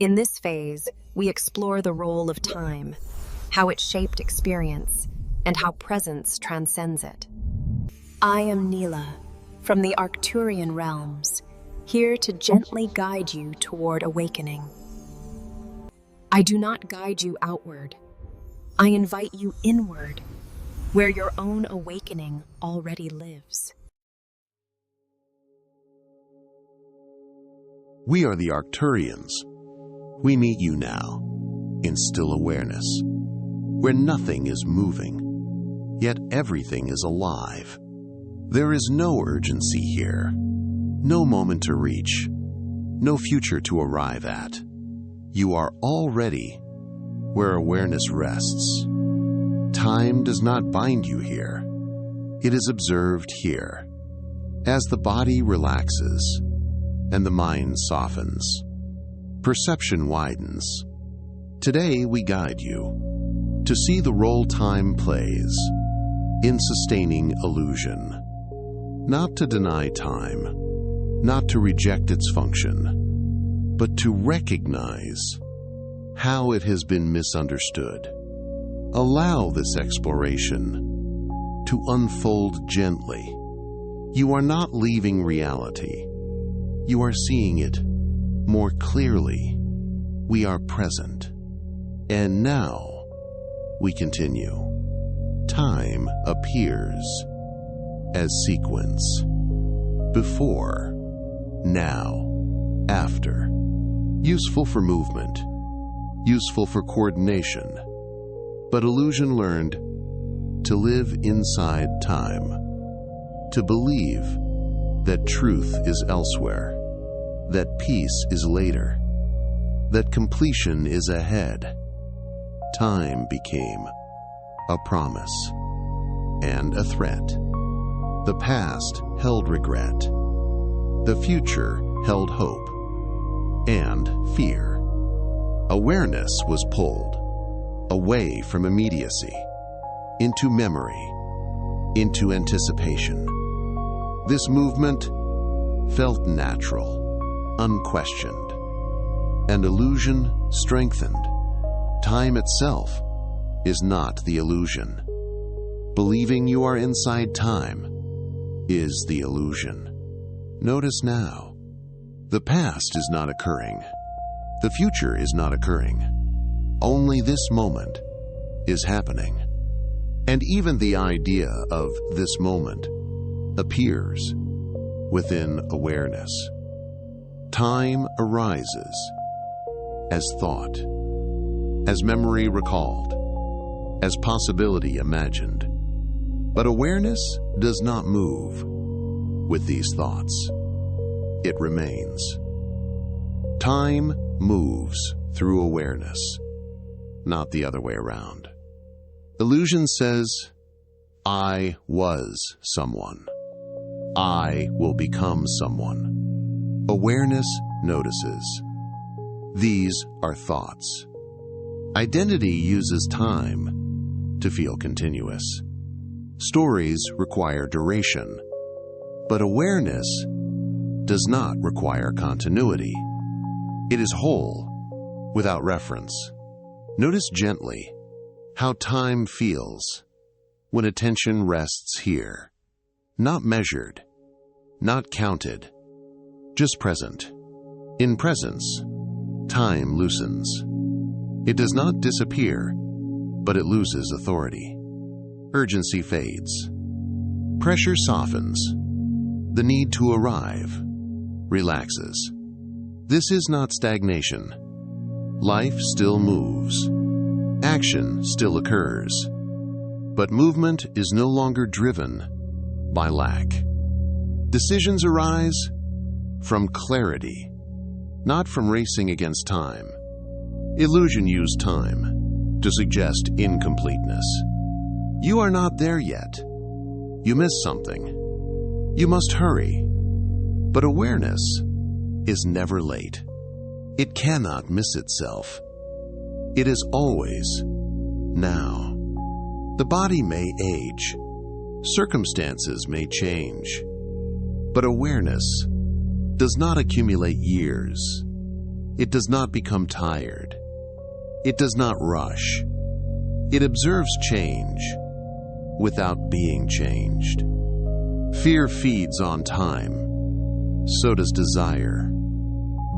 In this phase, we explore the role of time, how it shaped experience, and how presence transcends it. I am Neela, from the Arcturian realms, here to gently guide you toward awakening. I do not guide you outward. I invite you inward, where your own awakening already lives. We are the Arcturians. We meet you now, in still awareness, where nothing is moving, yet everything is alive. There is no urgency here, no moment to reach, no future to arrive at. You are already where awareness rests. Time does not bind you here. It is observed here. As the body relaxes and the mind softens, perception widens. Today we guide you to see the role time plays in sustaining illusion. Not to deny time, not to reject its function, but to recognize how it has been misunderstood. Allow this exploration to unfold gently. You are not leaving reality. You are seeing it more clearly. We are present. And now we continue. Time appears as sequence. Before, now, after. Useful for movement, useful for coordination, but illusion learned to live inside time, to believe that truth is elsewhere, that peace is later, that completion is ahead. Time became a promise and a threat. The past held regret. The future held hope and fear. Awareness was pulled away from immediacy, into memory, into anticipation. This movement felt natural, unquestioned, and illusion strengthened. Time itself is not the illusion. Believing you are inside time is the illusion. Notice now, the past is not occurring. The future is not occurring. Only this moment is happening. And even the idea of this moment appears within awareness. Time arises as thought, as memory recalled, as possibility imagined. But awareness does not move with these thoughts. It remains. Time moves through awareness, not the other way around. Illusion says, I was someone. I will become someone. Awareness notices. These are thoughts. Identity uses time to feel continuous. Stories require duration, but awareness does not require continuity. It is whole, without reference. Notice gently how time feels when attention rests here. Not measured, not counted, just present. In presence, time loosens. It does not disappear, but it loses authority. Urgency fades. Pressure softens. The need to arrive relaxes. This is not stagnation. Life still moves. Action still occurs. But movement is no longer driven by lack. Decisions arise from clarity, not from racing against time. Illusion used time to suggest incompleteness. You are not there yet. You missed something. You must hurry. But awareness is never late. It cannot miss itself. It is always now. The body may age. Circumstances may change. But awareness does not accumulate years. It does not become tired. It does not rush. It observes change without being changed. Fear feeds on time. So does desire.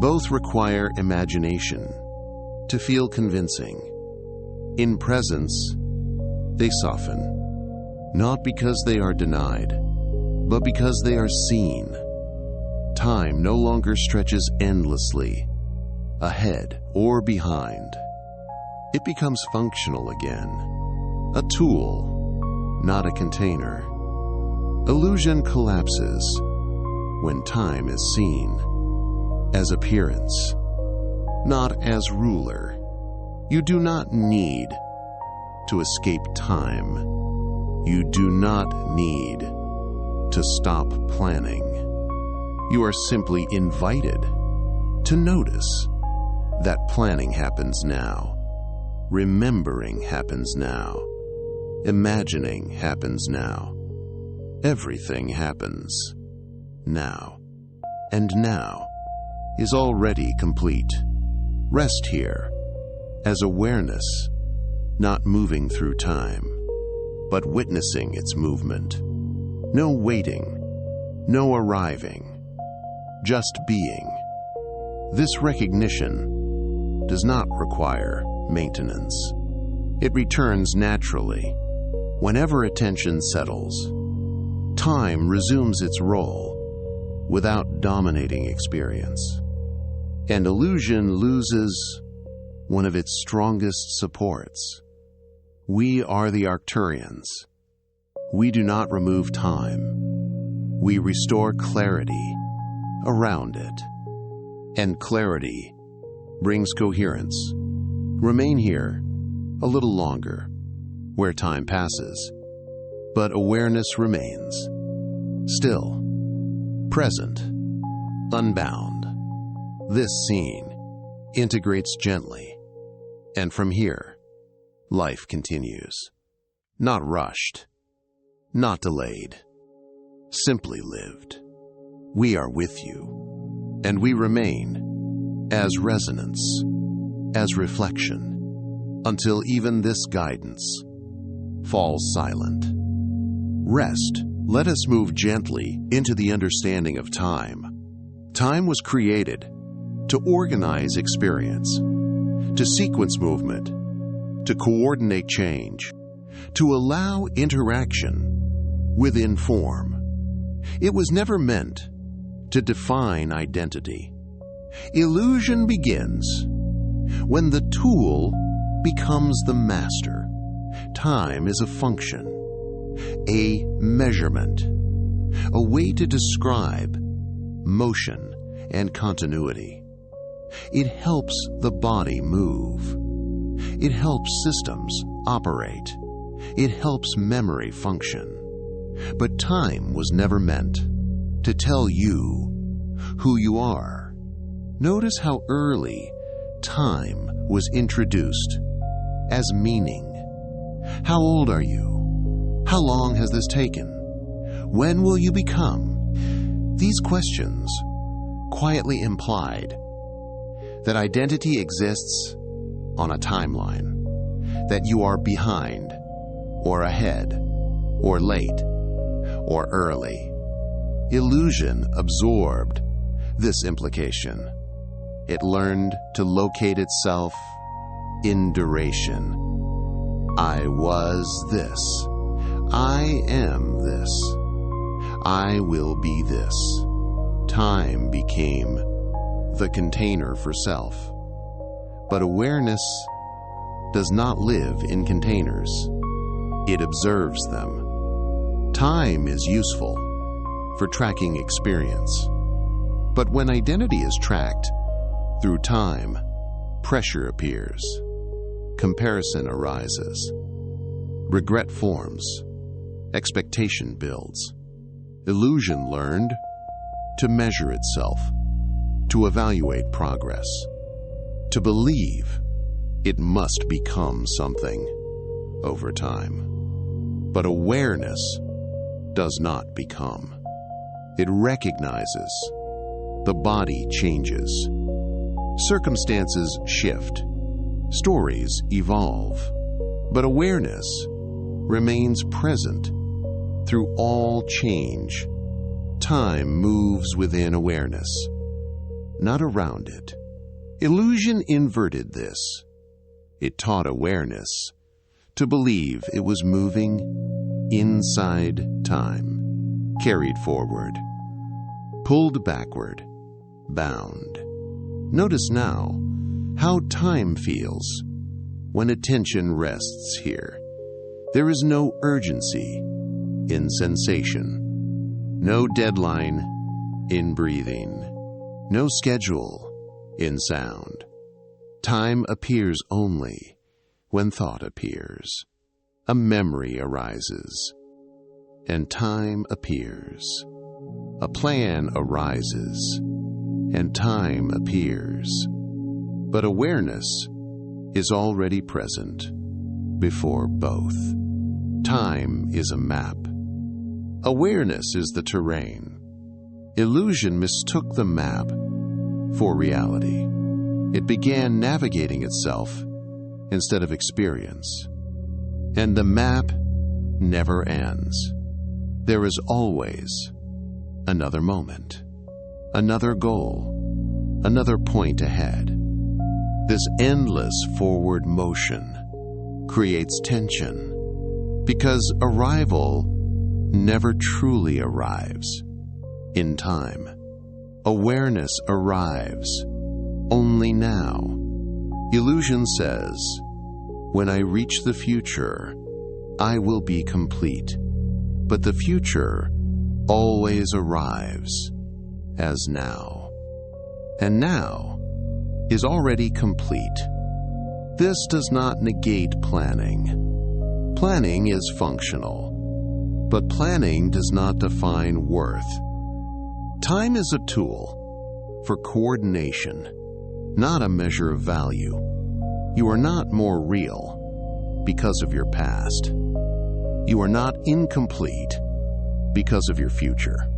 Both require imagination to feel convincing. In presence, they soften, not because they are denied, but because they are seen. Time no longer stretches endlessly, ahead or behind. It becomes functional again, a tool, not a container. Illusion collapses when time is seen as appearance, not as ruler. You do not need to escape time. You do not need to stop planning. You are simply invited to notice that planning happens now, remembering happens now, imagining happens now. Everything happens now, and now is already complete. Rest here as awareness, not moving through time, but witnessing its movement. No waiting, no arriving, just being. This recognition does not require maintenance. It returns naturally. Whenever attention settles, time resumes its role without dominating experience, and illusion loses one of its strongest supports. We are the Arcturians. We do not remove time. We restore clarity around it. And clarity brings coherence. Remain here a little longer, where time passes, but awareness remains, still, present, unbound. This scene integrates gently, and from here, life continues. Not rushed, not delayed, simply lived. We are with you, and we remain as resonance, as reflection, until even this guidance falls silent. Rest. Let us move gently into the understanding of time. Time was created to organize experience, to sequence movement, to coordinate change, to allow interaction within form. It was never meant to define identity. Illusion begins when the tool becomes the master. Time is a function, a measurement, a way to describe motion and continuity. It helps the body move. It helps systems operate. It helps memory function. But time was never meant to tell you who you are. Notice how early time was introduced as meaning. How old are you? How long has this taken? When will you become? These questions quietly implied that identity exists on a timeline, that you are behind, or ahead, or late, or early. Illusion absorbed this implication. It learned to locate itself in duration. I was this. I am this. I will be this. Time became the container for self. But awareness does not live in containers. It observes them. Time is useful for tracking experience. But when identity is tracked through time, pressure appears. Comparison arises. Regret forms. Expectation builds. Illusion learned to measure itself, to evaluate progress, to believe it must become something over time. But awareness does not become. It recognizes the body changes, Circumstances shift, stories evolve, but awareness remains present through all change. Time moves within awareness, not around it. Illusion inverted this. It taught awareness to believe it was moving inside time, carried forward, pulled backward, bound. Notice now how time feels when attention rests here. There is no urgency in sensation, no deadline in breathing, no schedule in sound. Time appears only when thought appears. A memory arises, and time appears. A plan arises, and time appears. But awareness is already present before both. Time is a map. Awareness is the terrain. Illusion mistook the map for reality. It began navigating itself instead of experience. And the map never ends. There is always another moment, another goal, another point ahead. This endless forward motion creates tension because arrival never truly arrives in time. Awareness arrives only now. Illusion says, when I reach the future, I will be complete. But the future always arrives as now. And now is already complete. This does not negate planning. Planning is functional, but planning does not define worth. Time is a tool for coordination, not a measure of value. You are not more real because of your past. You are not incomplete because of your future.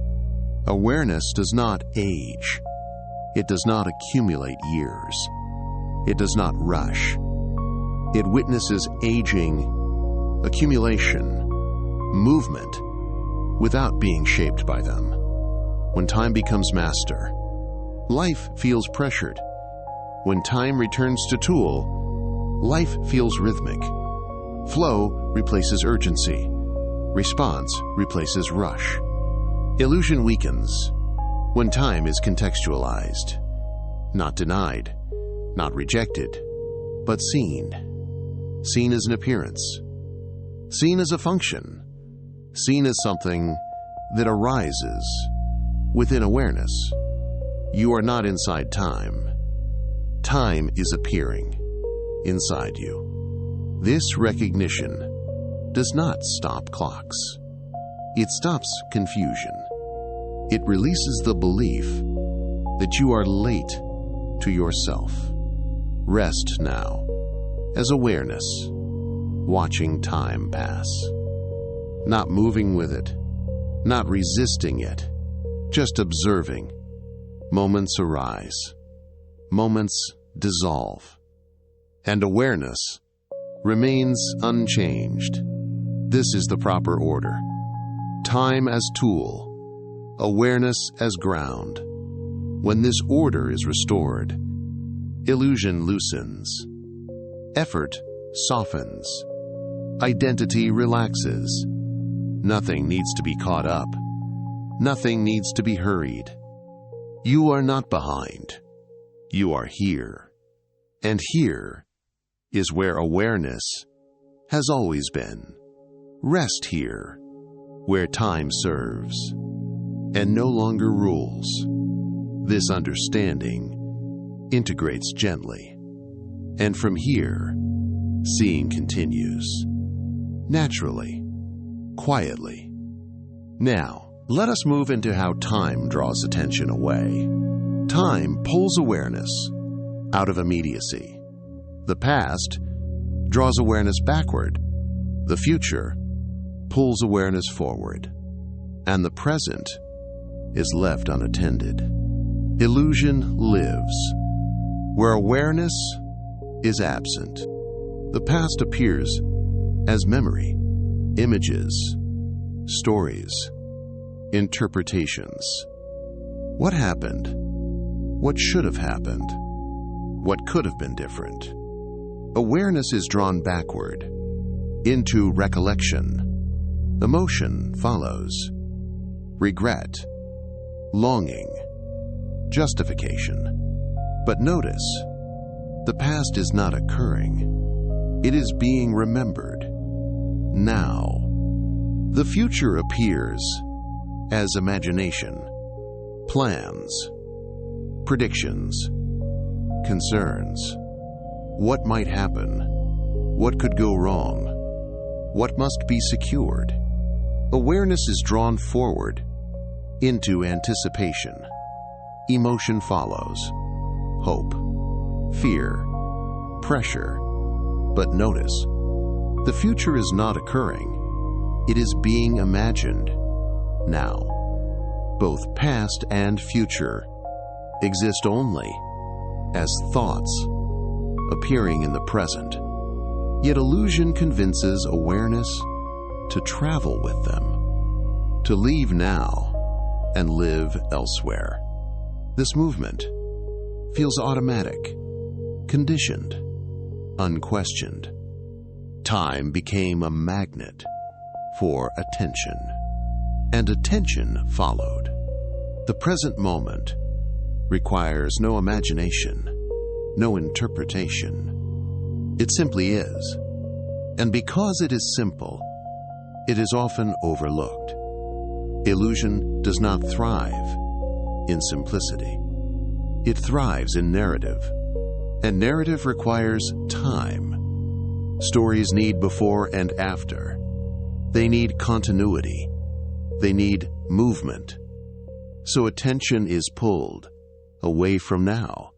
Awareness does not age. It does not accumulate years. It does not rush. It witnesses aging, accumulation, movement, without being shaped by them. When time becomes master, life feels pressured. When time returns to tool, life feels rhythmic. Flow replaces urgency. Response replaces rush. Illusion weakens when time is contextualized, not denied, not rejected, but seen. Seen as an appearance, seen as a function, seen as something that arises within awareness. You are not inside time. Time is appearing inside you. This recognition does not stop clocks. It stops confusion. It releases the belief that you are late to yourself. Rest now as awareness, watching time pass. Not moving with it, not resisting it, just observing. Moments arise, moments dissolve, and awareness remains unchanged. This is the proper order. Time as tool, awareness as ground. When this order is restored, illusion loosens, effort softens, identity relaxes. Nothing needs to be caught up. Nothing needs to be hurried. You are not behind. You are here. And here is where awareness has always been. Rest here, where time serves and no longer rules. This understanding integrates gently. And from here, seeing continues. Naturally, quietly. Now, let us move into how time draws attention away. Time pulls awareness out of immediacy. The past draws awareness backward. The future pulls awareness forward. And the present is left unattended. Illusion lives Where awareness is absent, the past appears as memory, images, stories, interpretations. What happened? What should have happened? What could have been different? Awareness is drawn backward into recollection. Emotion follows. Regret, longing, justification. But notice, the past is not occurring. It is being remembered now. The future appears as imagination, plans, predictions, concerns. What might happen? What could go wrong? What must be secured? Awareness is drawn forward into anticipation. Emotion follows. Hope, fear, pressure. But notice, the future is not occurring. It is being imagined now. Both past and future exist only as thoughts appearing in the present. Yet illusion convinces awareness to travel with them, to leave now and live elsewhere. This movement feels automatic, conditioned, unquestioned. Time became a magnet for attention, and attention followed. The present moment requires no imagination, no interpretation. It simply is. And because it is simple, it is often overlooked. Illusion does not thrive in simplicity. It thrives in narrative, and narrative requires time. Stories need before and after. They need continuity. They need movement. So attention is pulled away from now.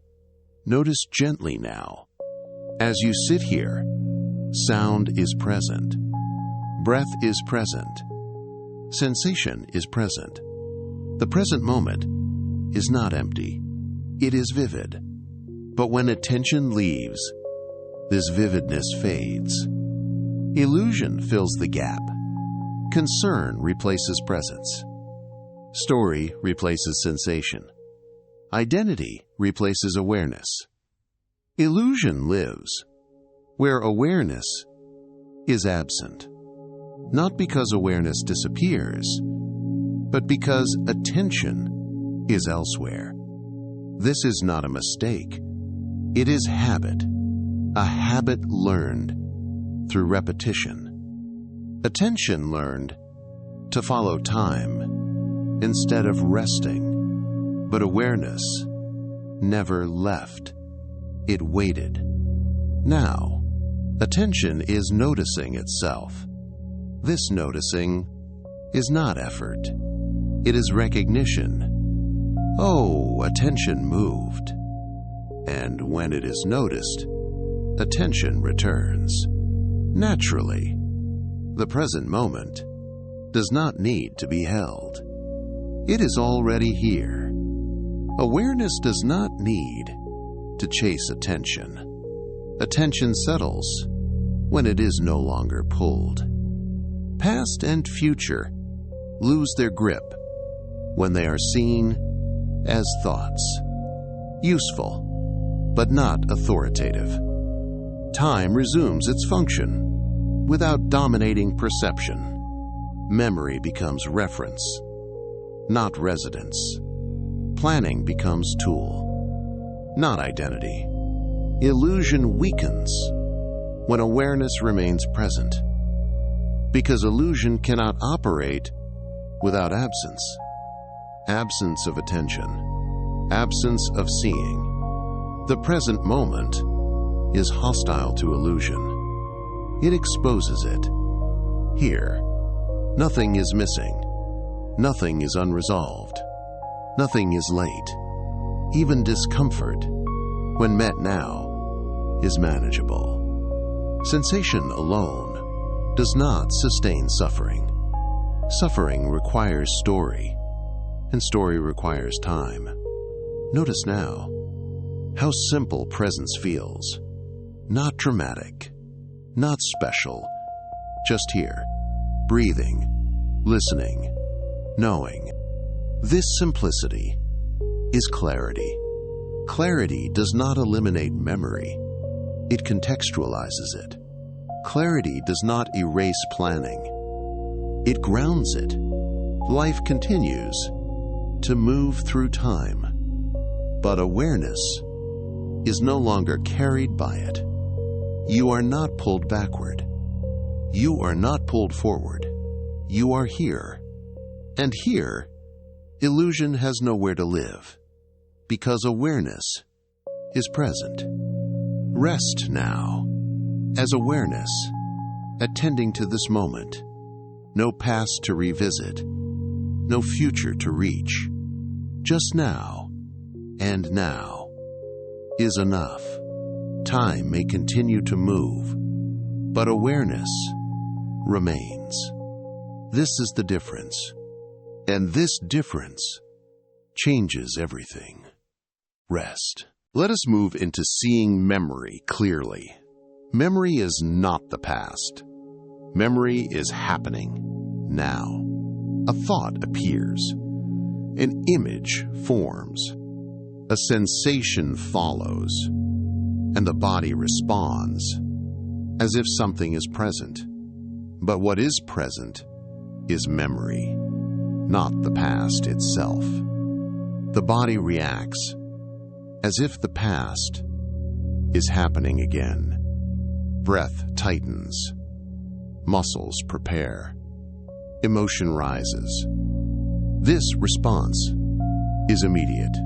Notice gently now. As you sit here, sound is present. Breath is present. Sensation is present. The present moment is not empty. It is vivid. But when attention leaves, this vividness fades. Illusion fills the gap. Concern replaces presence. Story replaces sensation. Identity replaces awareness. Illusion lives where awareness is absent. Not because awareness disappears, but because attention is elsewhere. This is not a mistake. It is habit, a habit learned through repetition. Attention learned to follow time instead of resting, but awareness never left. It waited. Now, attention is noticing itself. This noticing is not effort. It is recognition. Oh, attention moved. And when it is noticed, attention returns. Naturally, the present moment does not need to be held. It is already here. Awareness does not need to chase attention. Attention settles when it is no longer pulled. Past and future lose their grip when they are seen as thoughts, useful, but not authoritative. Time resumes its function without dominating perception. Memory becomes reference, not residence. Planning becomes tool, not identity. Illusion weakens when awareness remains present, because illusion cannot operate without absence. Absence of attention, absence of seeing. The present moment is hostile to illusion. It exposes it. Here, nothing is missing. Nothing is unresolved. Nothing is late. Even discomfort, when met now, is manageable. Sensation alone does not sustain suffering. Suffering requires story, and story requires time. Notice now, How simple presence feels. Not dramatic, not special, just here, breathing, listening, knowing. This simplicity is clarity. Clarity does not eliminate memory. It contextualizes it. Clarity does not erase planning. It grounds it. Life continues to move through time, but awareness is no longer carried by it. You are not pulled backward. You are not pulled forward. You are here. And here, illusion has nowhere to live, because awareness is present. Rest now, as awareness, attending to this moment. No past to revisit, no future to reach. Just now, and now, is enough. Time may continue to move, but awareness remains. This is the difference. And this difference changes everything. Rest. Let us move into seeing memory clearly. Memory is not the past. Memory is happening now. A thought appears. An image forms. A sensation follows. And the body responds, as if something is present. But what is present is memory, not the past itself. The body reacts as if the past is happening again. Breath tightens. Muscles prepare. Emotion rises. This response is immediate,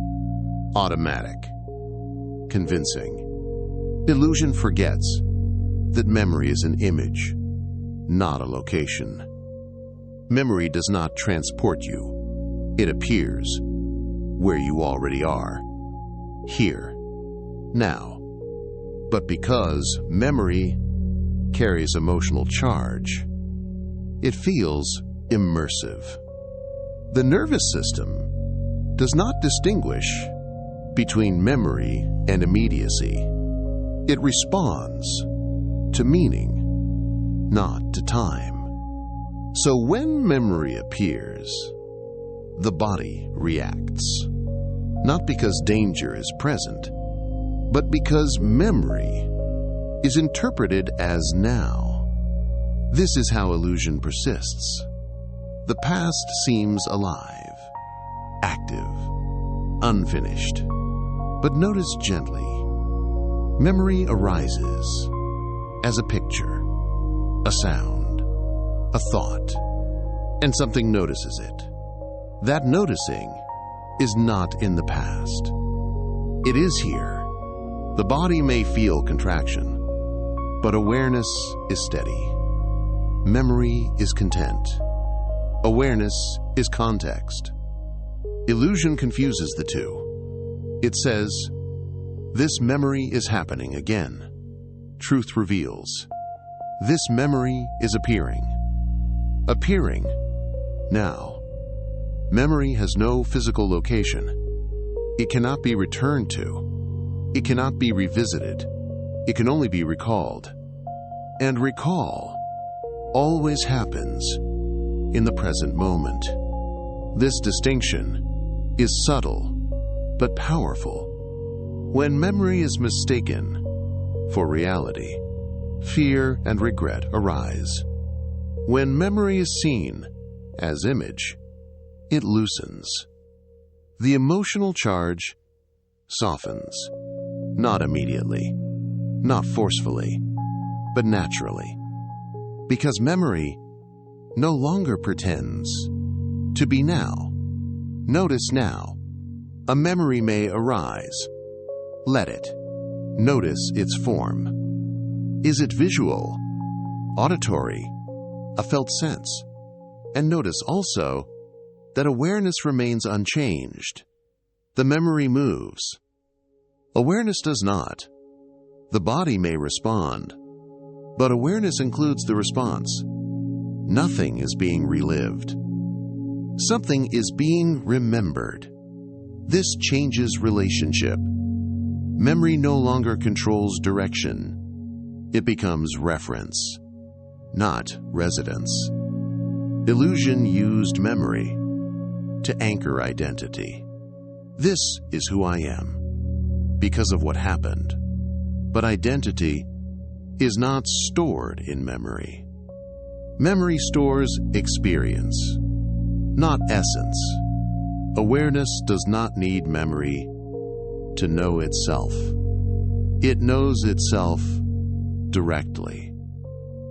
automatic, convincing. Illusion forgets that memory is an image, not a location. Memory does not transport you. It appears where you already are, here, now. But because memory carries emotional charge, it feels immersive. The nervous system does not distinguish between memory and immediacy. It responds to meaning, not to time. So when memory appears, the body reacts, not because danger is present, but because memory is interpreted as now. This is how illusion persists. The past seems alive, active, unfinished. But notice gently, memory arises as a picture, a sound, a thought, and something notices it. That noticing is not in the past. It is here. The body may feel contraction, but awareness is steady. Memory is content. Awareness is context. Illusion confuses the two. It says, this memory is happening again. Truth reveals, this memory is appearing. Appearing now. Memory has no physical location. It cannot be returned to. It cannot be revisited. It can only be recalled. And recall always happens in the present moment. This distinction is subtle but powerful. When memory is mistaken for reality, fear and regret arise. When memory is seen as image, it loosens. The emotional charge softens, not immediately, not forcefully, but naturally. Because memory no longer pretends to be now. Notice now. A memory may arise. Let it. Notice its form. Is it visual, auditory, a felt sense? And notice also that awareness remains unchanged. The memory moves. Awareness does not. The body may respond, but awareness includes the response. Nothing is being relived. Something is being remembered. This changes relationship. Memory no longer controls direction. It becomes reference, not residence. Illusion used memory to anchor identity. This is who I am, because of what happened. But identity is not stored in memory. Memory stores experience, not essence. Awareness does not need memory to know itself. It knows itself directly.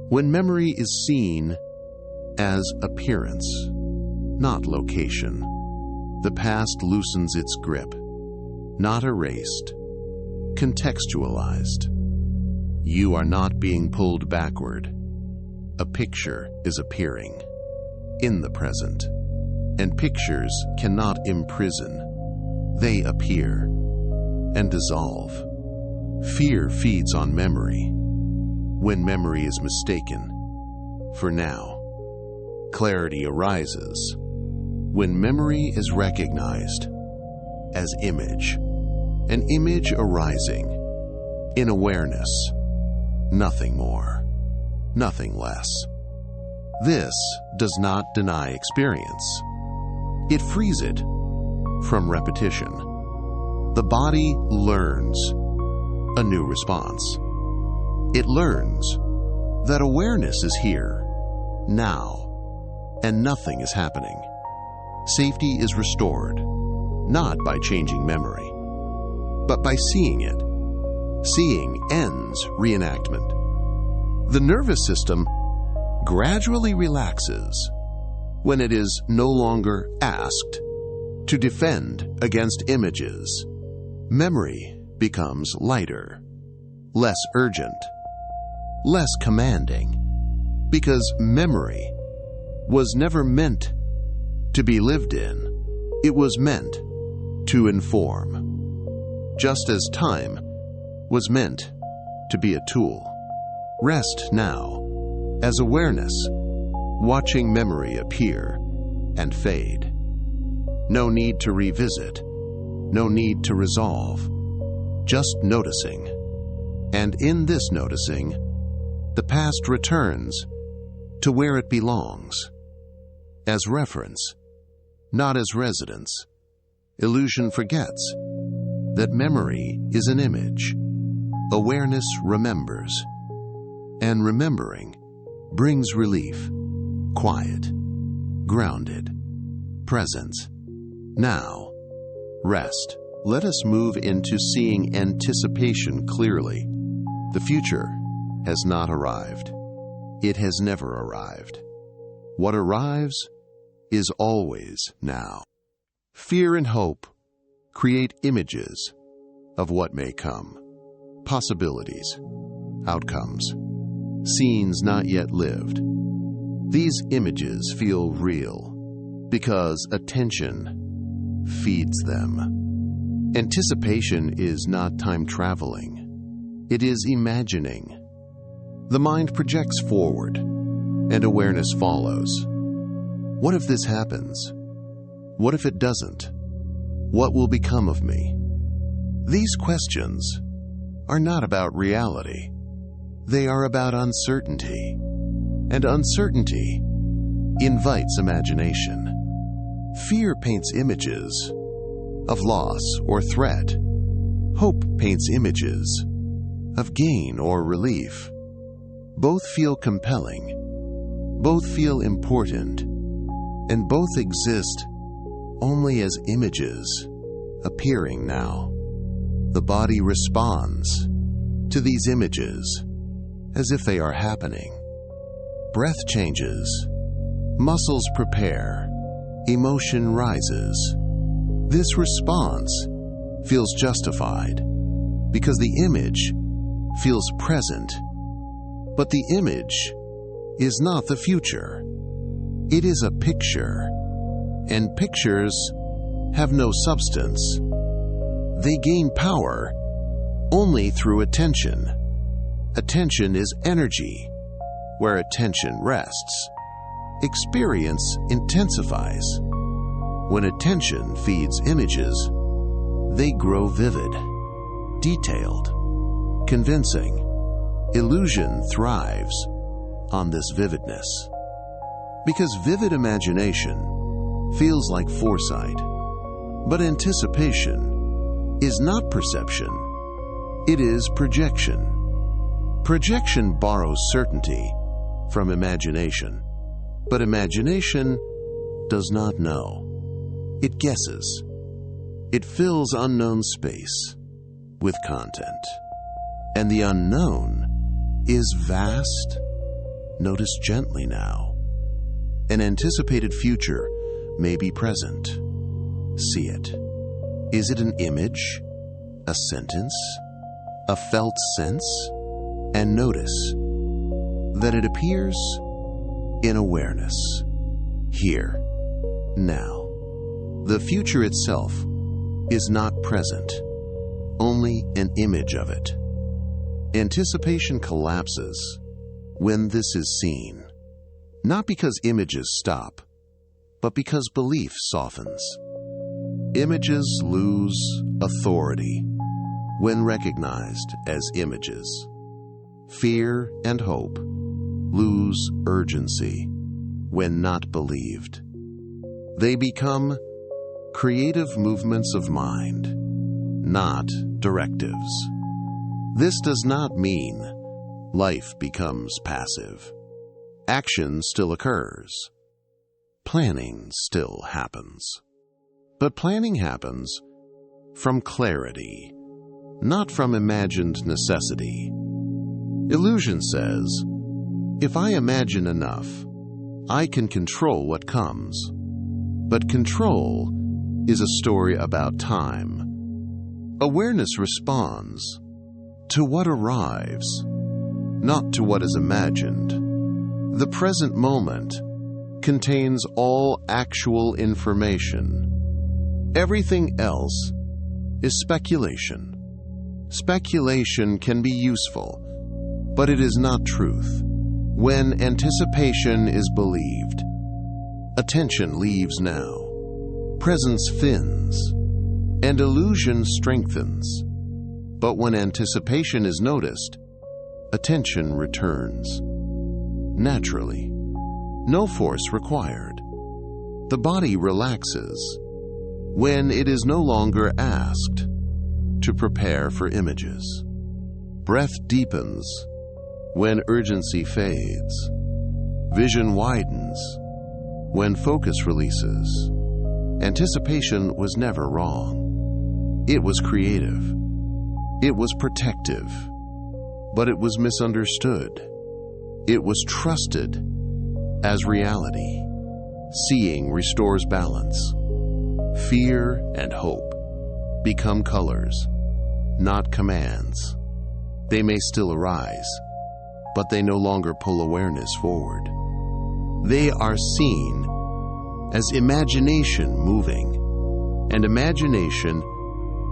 When memory is seen as appearance, not location, the past loosens its grip, not erased, contextualized. You are not being pulled backward. A picture is appearing in the present, and pictures cannot imprison. They appear and dissolve. Fear feeds on memory when memory is mistaken for now. Clarity arises when memory is recognized as image, an image arising in awareness, nothing more, nothing less. This does not deny experience. It frees it from repetition. The body learns a new response. It learns that awareness is here, now, and nothing is happening. Safety is restored, not by changing memory, but by seeing it. Seeing ends reenactment. The nervous system gradually relaxes when it is no longer asked to defend against images. Memory becomes lighter, less urgent, less commanding, because memory was never meant to be lived in. It was meant to inform, just as time was meant to be a tool. Rest now as awareness, watching memory appear and fade. No need to revisit, no need to resolve, just noticing. And in this noticing, the past returns to where it belongs, as reference, not as residence. Illusion forgets that memory is an image. Awareness remembers, and remembering brings relief, quiet, grounded, presence. Now, rest. Let us move into seeing anticipation clearly. The future has not arrived. It has never arrived. What arrives is always now. Fear and hope create images of what may come, possibilities, outcomes, scenes not yet lived. These images feel real because attention feeds them. Anticipation is not time traveling. It is imagining. The mind projects forward, and awareness follows. What if this happens? What if it doesn't? What will become of me? These questions are not about reality. They are about uncertainty. And uncertainty invites imagination. Fear paints images of loss or threat. Hope paints images of gain or relief. Both feel compelling. Both feel important. And both exist only as images appearing now. The body responds to these images as if they are happening. Breath changes, muscles prepare, emotion rises. This response feels justified because the image feels present. But the image is not the future. It is a picture, and pictures have no substance. They gain power only through attention. Attention is energy. Where attention rests, experience intensifies. When attention feeds images, they grow vivid. detailed, convincing. Illusion thrives on this vividness. Because vivid imagination feels like foresight. But anticipation is not perception. It is projection. Projection borrows certainty from imagination. But imagination does not know. It guesses. It fills unknown space with content. And the unknown is vast. Notice gently now. An anticipated future may be present. See it. Is it an image? A sentence? A felt sense? And notice that it appears in awareness. Here. Now. The future itself is not present, only an image of it. Anticipation collapses when this is seen, not because images stop, but because belief softens. Images lose authority when recognized as images. Fear and hope lose urgency when not believed. They become creative movements of mind, not directives. This does not mean life becomes passive. Action still occurs. Planning still happens. But planning happens from clarity, not from imagined necessity. Illusion says, if I imagine enough, I can control what comes. But control is a story about time. Awareness responds to what arrives, not to what is imagined. The present moment contains all actual information. Everything else is speculation. Speculation can be useful, but it is not truth. When anticipation is believed, attention leaves now. Presence thins, and illusion strengthens. But when anticipation is noticed, attention returns. Naturally, no force required. The body relaxes when it is no longer asked to prepare for images. Breath deepens when urgency fades. Vision widens when focus releases. Anticipation was never wrong. It was creative. It was protective. But it was misunderstood. It was trusted as reality. Seeing restores balance. Fear and hope become colors, not commands. They may still arise, but they no longer pull awareness forward. They are seen as imagination moving, and imagination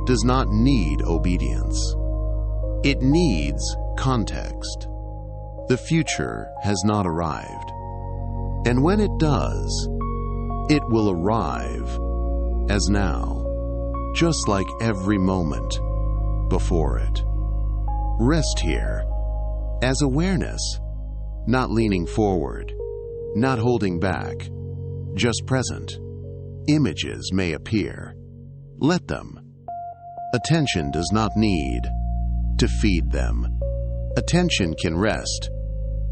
does not need obedience. It needs context. The future has not arrived, and when it does, it will arrive as now, just like every moment before it. Rest here as awareness, not leaning forward, not holding back, just present. Images may appear. Let them. Attention does not need to feed them. Attention can rest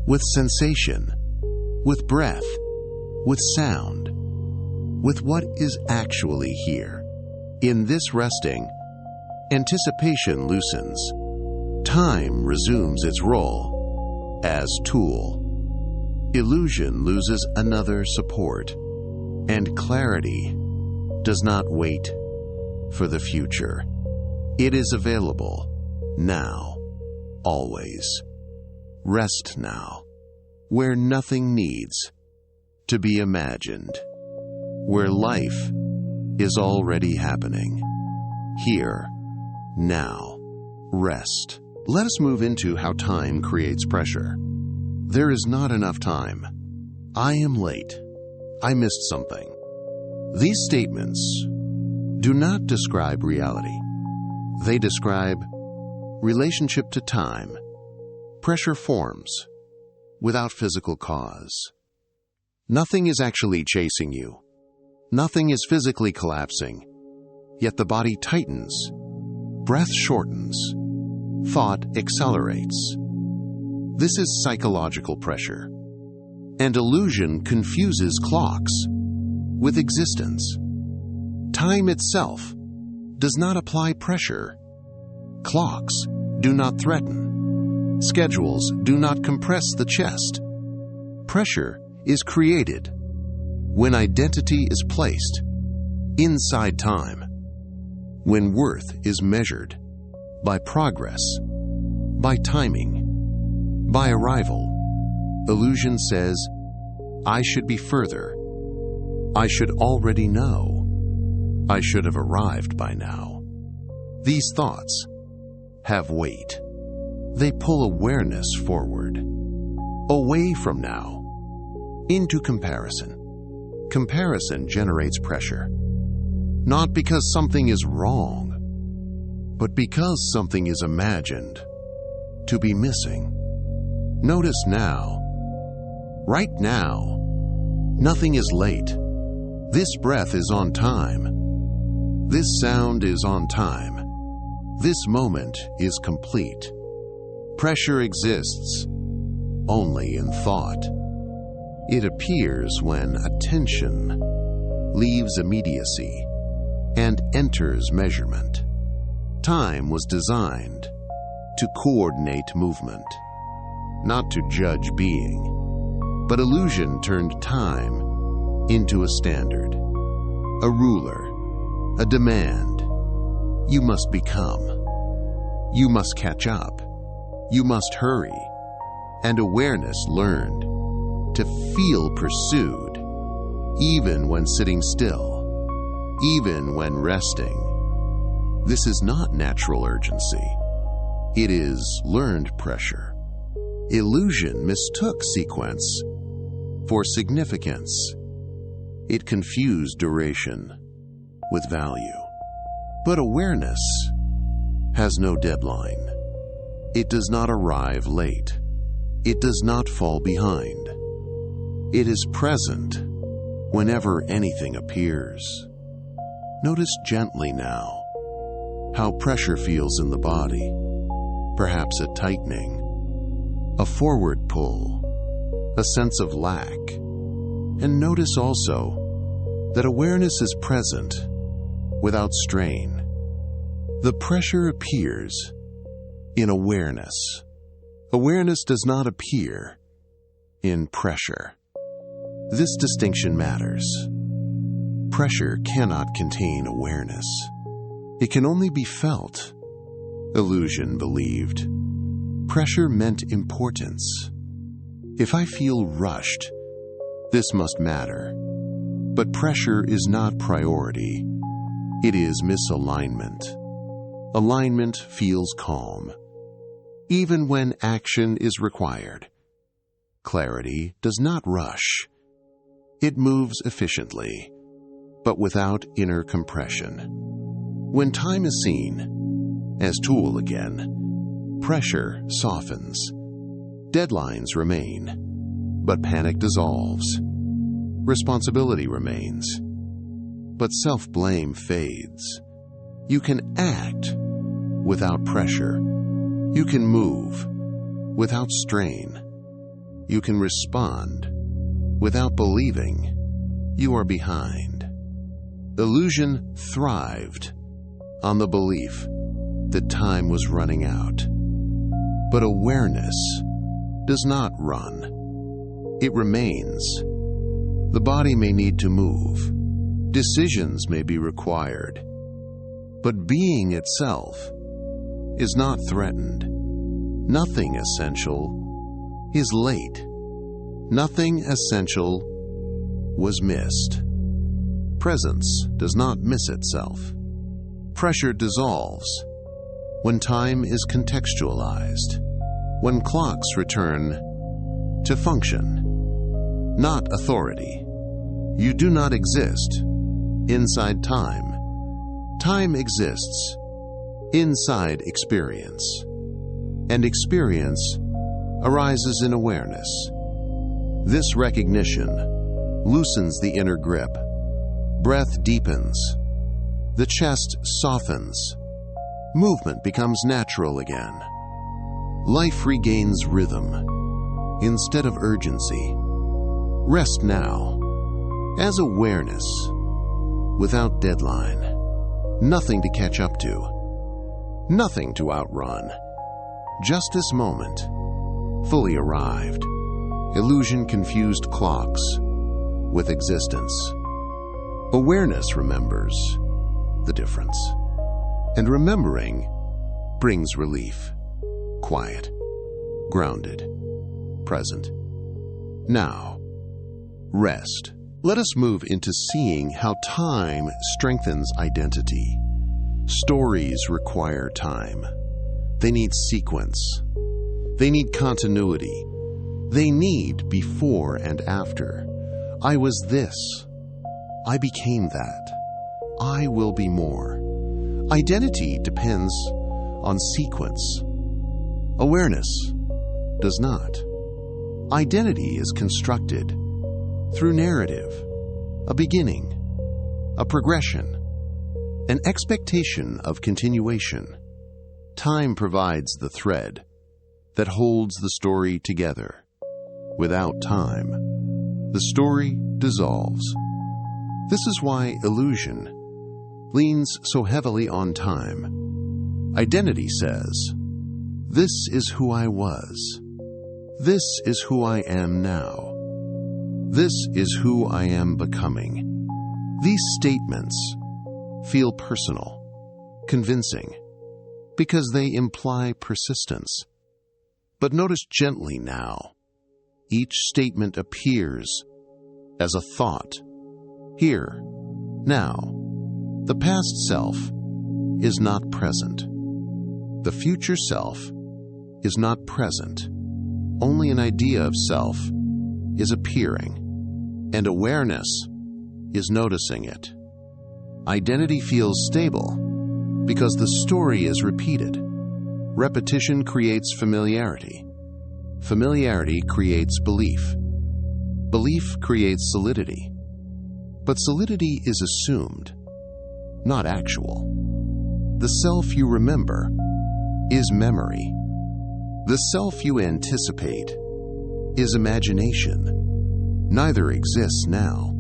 with sensation, with breath, with sound, with what is actually here. In this resting, anticipation loosens. Time resumes its role as tool. Illusion loses another support, and clarity does not wait for the future. It is available now, always. Rest now, where nothing needs to be imagined, where life is already happening. Here, now, rest. Let us move into how time creates pressure. There is not enough time. I am late. I missed something. These statements do not describe reality. They describe relationship to time, pressure forms without physical cause. Nothing is actually chasing you. Nothing is physically collapsing. Yet the body tightens, breath shortens, thought accelerates. This is psychological pressure. And illusion confuses clocks with existence. Time itself does not apply pressure. Clocks do not threaten. Schedules do not compress the chest. Pressure is created when identity is placed inside time, when worth is measured by progress, by timing, by arrival. Illusion says, I should be further. I should already know. I should have arrived by now. These thoughts have weight. They pull awareness forward, away from now, into comparison. Comparison generates pressure, not because something is wrong, but because something is imagined to be missing. Notice now, right now, nothing is late. This breath is on time. This sound is on time. This moment is complete. Pressure exists only in thought. It appears when attention leaves immediacy and enters measurement. Time was designed to coordinate movement, not to judge being. But illusion turned time into a standard, a ruler, a demand. You must become. You must catch up. You must hurry. And awareness learned to feel pursued, even when sitting still, even when resting. This is not natural urgency. It is learned pressure. Illusion mistook sequence for significance. It confused duration with value. But awareness has no deadline. It does not arrive late. It does not fall behind. It is present whenever anything appears. Notice gently now how pressure feels in the body, perhaps a tightening, a forward pull, a sense of lack. And notice also that awareness is present without strain. The pressure appears in awareness. Awareness does not appear in pressure. This distinction matters. Pressure cannot contain awareness. It can only be felt. Illusion believed pressure meant importance. If I feel rushed, this must matter. But pressure is not priority. It is misalignment. Alignment feels calm, even when action is required. Clarity does not rush. It moves efficiently, but without inner compression. When time is seen as tool again, pressure softens. Deadlines remain, but panic dissolves. Responsibility remains, but self-blame fades. You can act without pressure. You can move without strain. You can respond without believing you are behind. Illusion thrived on the belief that time was running out. But awareness does not run. It remains. The body may need to move. Decisions may be required. But being itself is not threatened. Nothing essential is late. Nothing essential was missed. Presence does not miss itself. Pressure dissolves when time is contextualized, when clocks return to function, not authority. You do not exist inside time. Time exists inside experience. and experience arises in awareness. This recognition loosens the inner grip. Breath deepens. The chest softens. Movement becomes natural again. Life regains rhythm instead of urgency. Rest now as awareness without deadline. Nothing to catch up to. Nothing to outrun. Just this moment, fully arrived. Illusion confused clocks with existence. Awareness remembers the difference. And remembering brings relief. Quiet. Grounded. Present. Now, rest. Let us move into seeing how time strengthens identity. Stories require time. They need sequence. They need continuity. They need before and after. I was this. I became that. I will be more. Identity depends on sequence. Awareness does not. Identity is constructed through narrative, a beginning, a progression, an expectation of continuation. Time provides the thread that holds the story together. Without time, the story dissolves. This is why illusion leans so heavily on time. Identity says, "This is who I was. This is who I am now. This is who I am becoming." These statements feel personal, convincing, because they imply persistence. But notice gently now. Each statement appears as a thought. Here, now. The past self is not present. The future self is not present. Only an idea of self is appearing, and awareness is noticing it. Identity feels stable because the story is repeated. Repetition creates familiarity. Familiarity creates belief. Belief creates solidity. But solidity is assumed, not actual. The self you remember is memory. The self you anticipate is imagination. Neither exists now,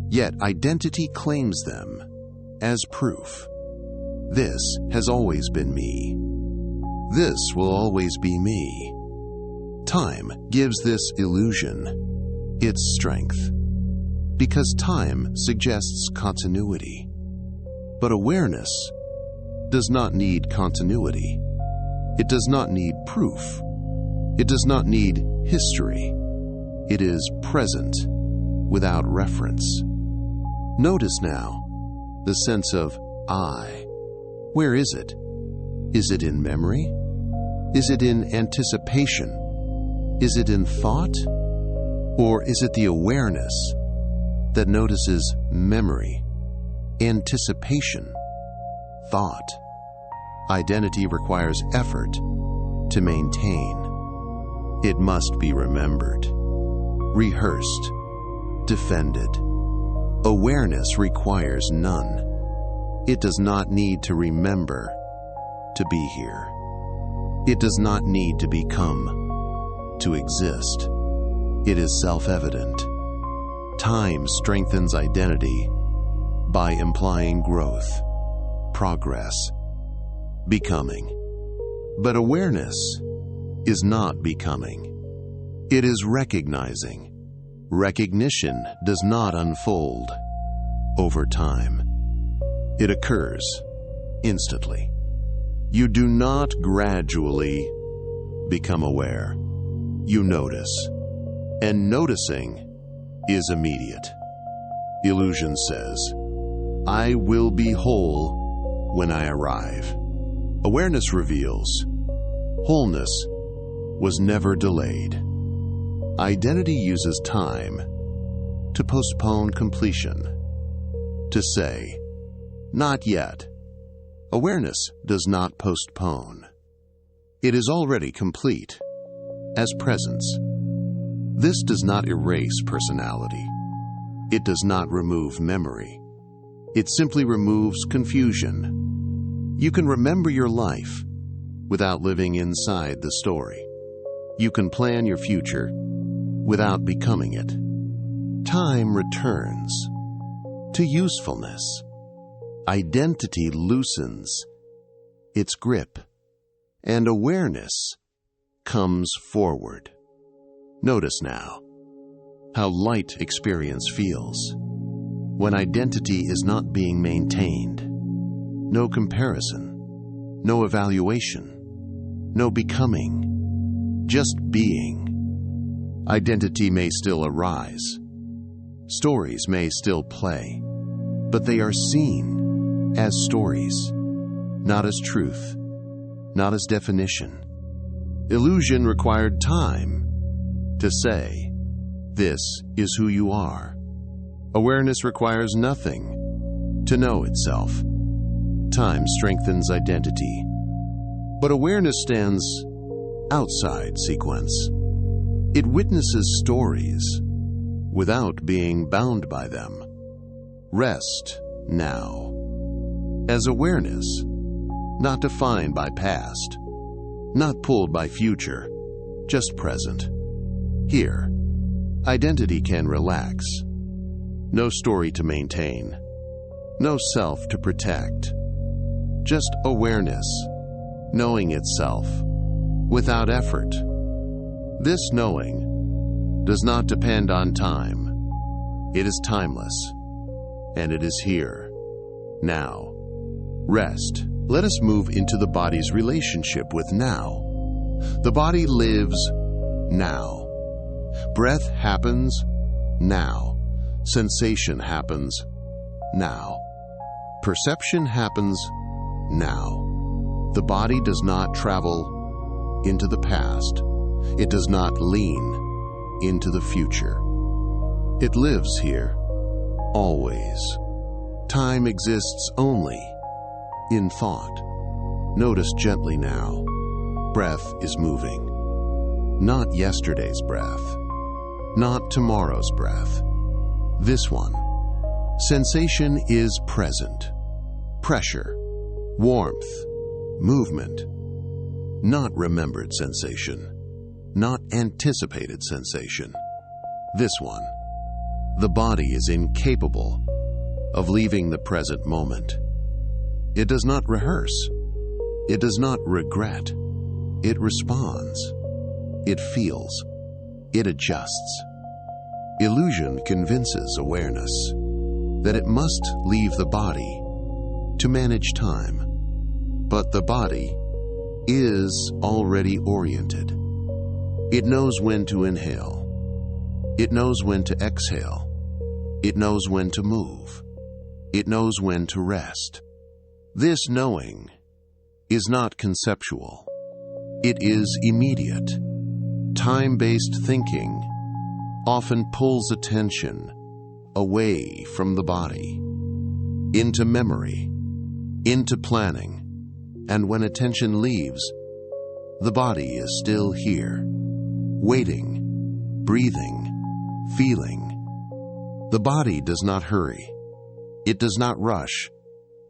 yet identity claims them as proof. This has always been me. This will always be me. Time gives this illusion its strength, because time suggests continuity. But awareness does not need continuity. It does not need proof. It does not need history. It is present without reference. Notice now the sense of I. Where is it? Is it in memory? Is it in anticipation? Is it in thought? Or is it the awareness that notices memory, anticipation, thought? Identity requires effort to maintain. It must be remembered, rehearsed, defended. Awareness requires none. It does not need to remember to be here. It does not need to become to exist. It is self-evident. Time strengthens identity by implying growth, progress, becoming. But awareness is not becoming. It is recognizing. Recognition does not unfold over time. It occurs instantly. You do not gradually become aware. You notice. And noticing is immediate. Illusion says, I will be whole when I arrive. Awareness reveals, wholeness was never delayed. Identity uses time to postpone completion, to say, not yet. Awareness does not postpone. It is already complete, as presence. This does not erase personality. It does not remove memory. It simply removes confusion. You can remember your life without living inside the story. You can plan your future without becoming it. Time returns to usefulness. Identity loosens its grip, and awareness comes forward. Notice now how light experience feels when identity is not being maintained. No comparison, no evaluation, no becoming, just being. Identity may still arise. Stories may still play, but they are seen as stories, not as truth, not as definition. Illusion required time to say, this is who you are. Awareness requires nothing to know itself. Time strengthens identity, but awareness stands outside sequence. It witnesses stories without being bound by them. Rest now. As awareness, not defined by past, not pulled by future, just present. Here, identity can relax. No story to maintain, no self to protect. Just awareness, knowing itself, without effort. This knowing does not depend on time. It is timeless, and it is here, now. Rest. Let us move into the body's relationship with now. The body lives now. Breath happens now. Sensation happens now. Perception happens now. The body does not travel into the past. It does not lean into the future. It lives here, always. Time exists only in thought. Notice gently now. Breath is moving. Not yesterday's breath. Not tomorrow's breath. This one. Sensation is present. Pressure, warmth, movement. Not remembered sensation. Not anticipated sensation. This one. The body is incapable of leaving the present moment. It does not rehearse. It does not regret. It responds. It feels. It adjusts. Illusion convinces awareness that it must leave the body to manage time. But the body is already oriented. It knows when to inhale. It knows when to exhale. It knows when to move. It knows when to rest. This knowing is not conceptual. It is immediate. Time-based thinking often pulls attention away from the body, into memory, into planning, and when attention leaves, the body is still here, waiting, breathing, feeling. The body does not hurry. It does not rush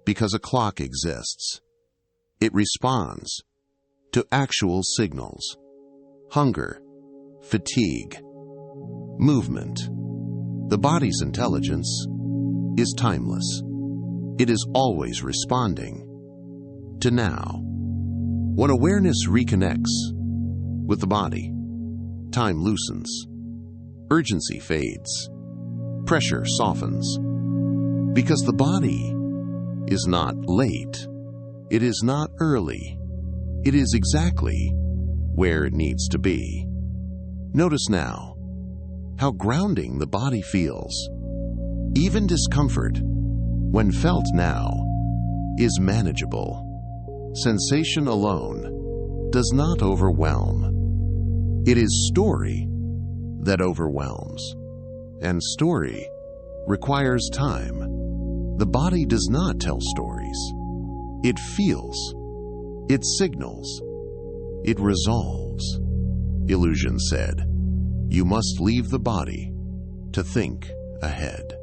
because a clock exists. It responds to actual signals: hunger, fatigue, movement. The body's intelligence is timeless. It is always responding to now. When awareness reconnects with the body, time loosens, urgency fades, pressure softens, because the body is not late, it is not early, it is exactly where it needs to be. Notice now how grounding the body feels. Even discomfort, when felt now, is manageable. Sensation alone does not overwhelm. It is story that overwhelms, and story requires time. The body does not tell stories. It feels. It signals. It resolves. Illusion said, "You must leave the body to think ahead."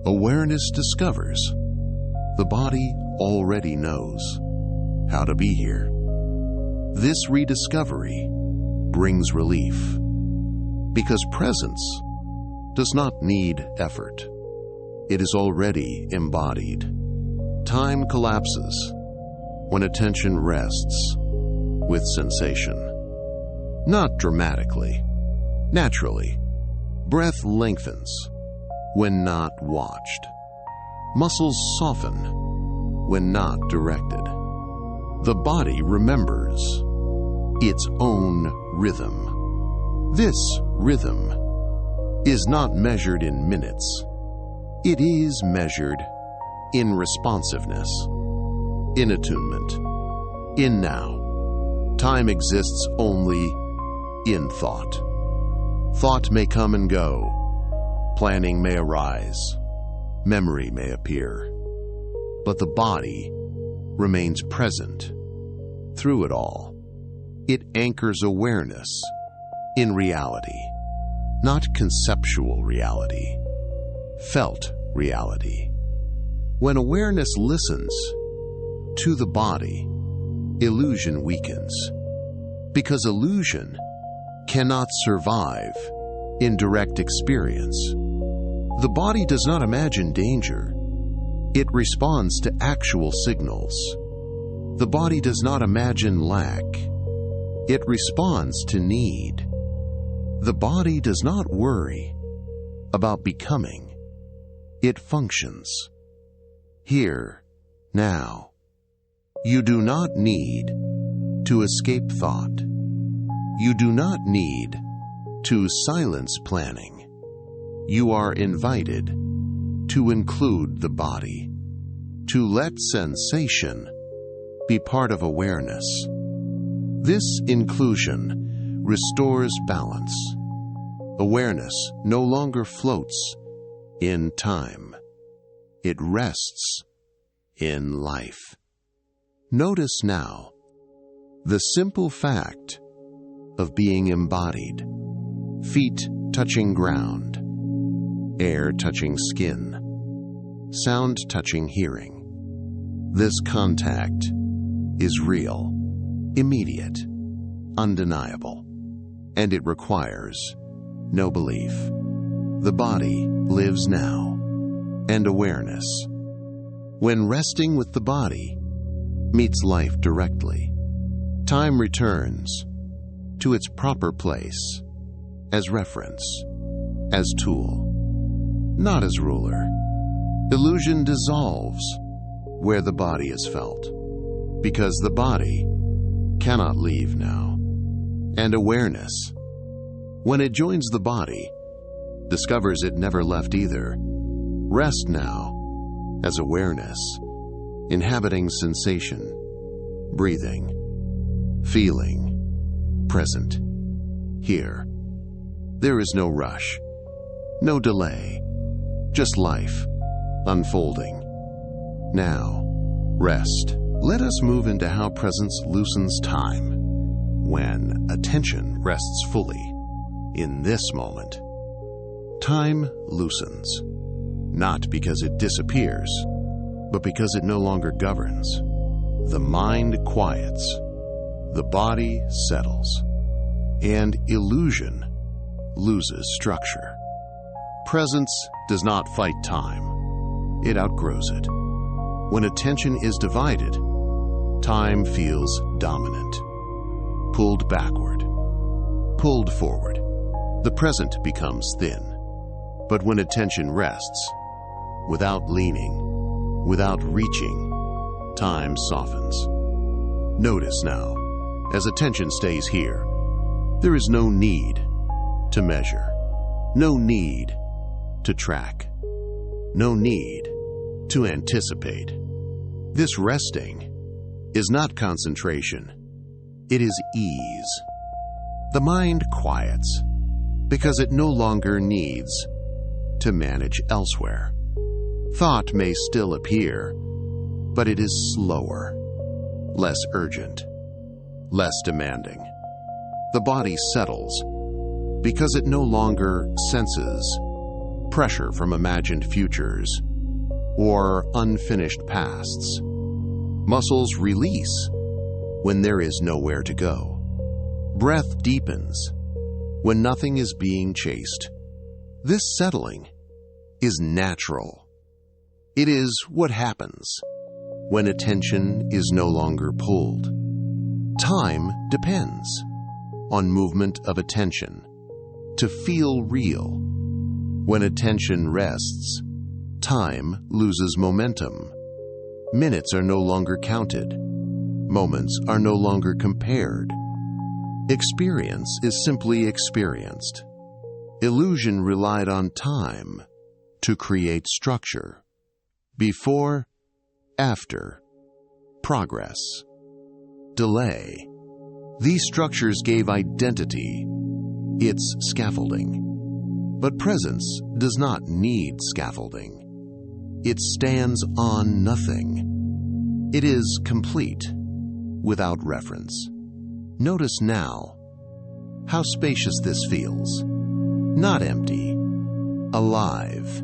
Awareness discovers the body already knows how to be here. This rediscovery brings relief, because presence does not need effort. It is already embodied. Time collapses when attention rests with sensation. Not dramatically, naturally. Breath lengthens when not watched. Muscles soften when not directed. The body remembers its own rhythm. This rhythm is not measured in minutes. It is measured in responsiveness, in attunement, in now. Time exists only in thought. Thought may come and go. Planning may arise. Memory may appear. But the body remains present through it all. It anchors awareness in reality, not conceptual reality, felt reality. When awareness listens to the body, illusion weakens, because illusion cannot survive in direct experience. The body does not imagine danger. It responds to actual signals. The body does not imagine lack. It responds to need. The body does not worry about becoming. It functions. Here, now. You do not need to escape thought. You do not need to silence planning. You are invited to include the body, to let sensation be part of awareness. This inclusion restores balance. Awareness no longer floats in time. It rests in life. Notice now the simple fact of being embodied. Feet touching ground, air touching skin, sound touching hearing. This contact is real, immediate, undeniable, and it requires no belief. The body lives now, and awareness, when resting with the body, meets life directly. Time returns to its proper place as reference, as tool, not as ruler. Illusion dissolves where the body is felt, because the body cannot leave now. And awareness, when it joins the body, discovers it never left either. Rest now as awareness, inhabiting sensation, breathing, feeling, present, here. There is no rush, no delay, just life, unfolding. Now, rest. Let us move into how presence loosens time. When attention rests fully in this moment, time loosens, not because it disappears, but because it no longer governs. The mind quiets, the body settles, and illusion loses structure. Presence does not fight time. It outgrows it. When attention is divided, time feels dominant. Pulled backward, pulled forward, the present becomes thin. But when attention rests, without leaning, without reaching, time softens. Notice now, as attention stays here, there is no need to measure, no need to track, no need to anticipate. This resting is not concentration, it is ease. The mind quiets because it no longer needs to manage elsewhere. Thought may still appear, but it is slower, less urgent. less demanding. The body settles because it no longer senses pressure from imagined futures or unfinished pasts. Muscles release when there is nowhere to go. Breath deepens when nothing is being chased. This settling is natural. It is what happens when attention is no longer pulled. Time depends on movement of attention to feel real. When attention rests, time loses momentum. Minutes are no longer counted. Moments are no longer compared. Experience is simply experienced. Illusion relied on time to create structure. Before, after, progress, delay. These structures gave identity, its scaffolding. But presence does not need scaffolding. It stands on nothing. It is complete, without reference. Notice now how spacious this feels. Not empty, alive.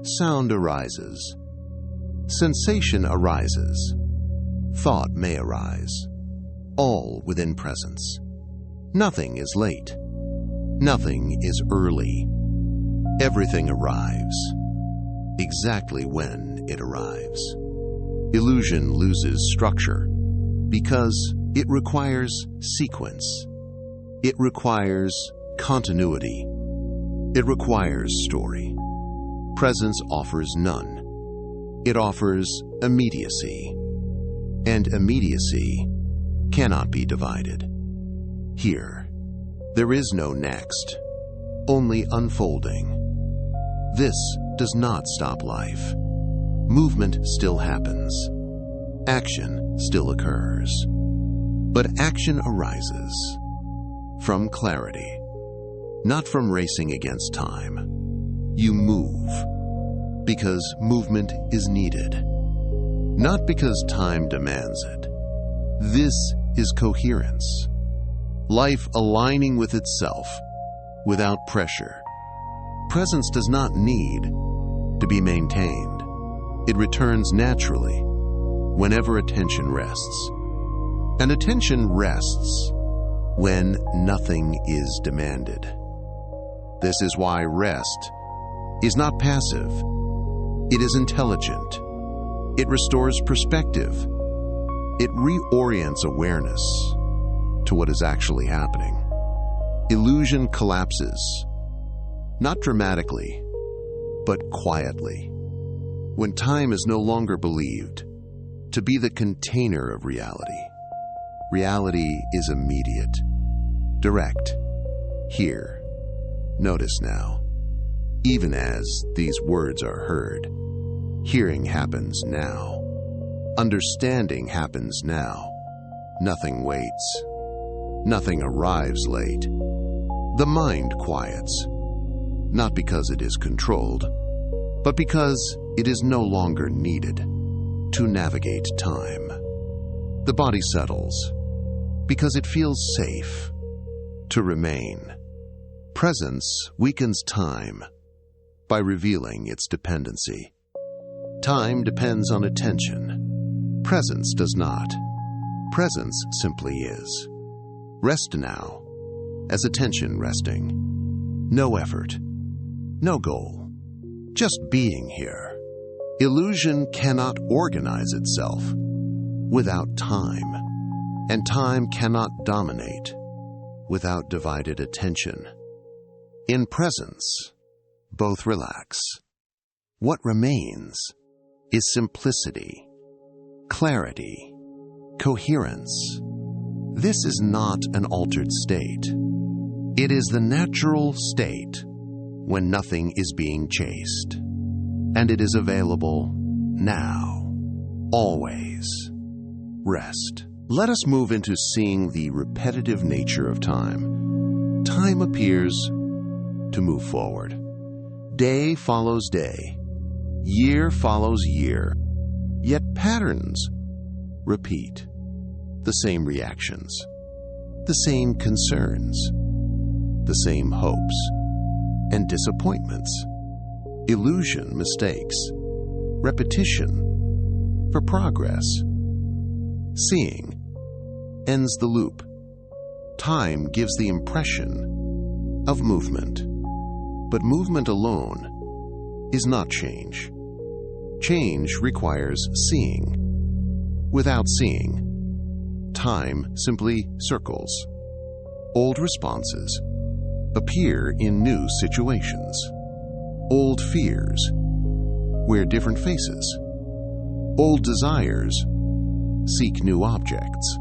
Sound arises. Sensation arises. Thought may arise. All within presence. Nothing is late. Nothing is early. Everything arrives exactly when it arrives. Illusion loses structure because it requires sequence. It requires continuity. It requires story. Presence offers none. It offers immediacy. And immediacy cannot be divided. Here, there is no next, only unfolding. This does not stop life. Movement still happens. Action still occurs. But action arises from clarity, not from racing against time. You move because movement is needed, not because time demands it. This is coherence. Life aligning with itself without pressure. Presence does not need to be maintained. It returns naturally whenever attention rests. And attention rests when nothing is demanded. This is why rest is not passive. It is intelligent. It restores perspective. It reorients awareness to what is actually happening. Illusion collapses, not dramatically, but quietly. When time is no longer believed to be the container of reality, reality is immediate, direct, here. Notice now, even as these words are heard, hearing happens now. Understanding happens now. Nothing waits. Nothing arrives late. The mind quiets, not because it is controlled, but because it is no longer needed to navigate time. The body settles because it feels safe to remain. Presence weakens time by revealing its dependency. Time depends on attention. Presence does not. Presence simply is. Rest now, as attention resting. No effort, no goal, just being here. Illusion cannot organize itself without time, and time cannot dominate without divided attention. In presence, both relax. What remains is simplicity, clarity, coherence. This is not an altered state. It is the natural state when nothing is being chased. And it is available now, always. Rest. Let us move into seeing the repetitive nature of time. Time appears to move forward. Day follows day. Year follows year. Yet patterns repeat. The same reactions, the same concerns, the same hopes and disappointments, illusion mistakes, repetition for progress. Seeing ends the loop. Time gives the impression of movement, but movement alone is not change. Change requires seeing. Without seeing, time simply circles. Old responses appear in new situations. Old fears wear different faces. Old desires seek new objects.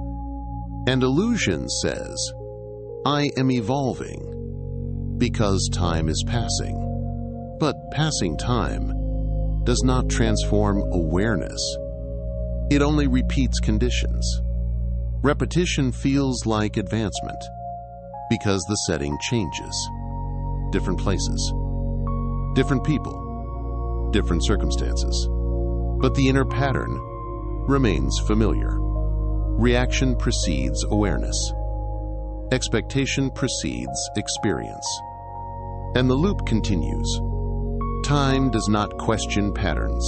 And illusion says, I am evolving because time is passing. But passing time does not transform awareness. It only repeats conditions. Repetition feels like advancement because the setting changes. Different places, different people, different circumstances. But the inner pattern remains familiar. Reaction precedes awareness. Expectation precedes experience. And the loop continues. Time does not question patterns.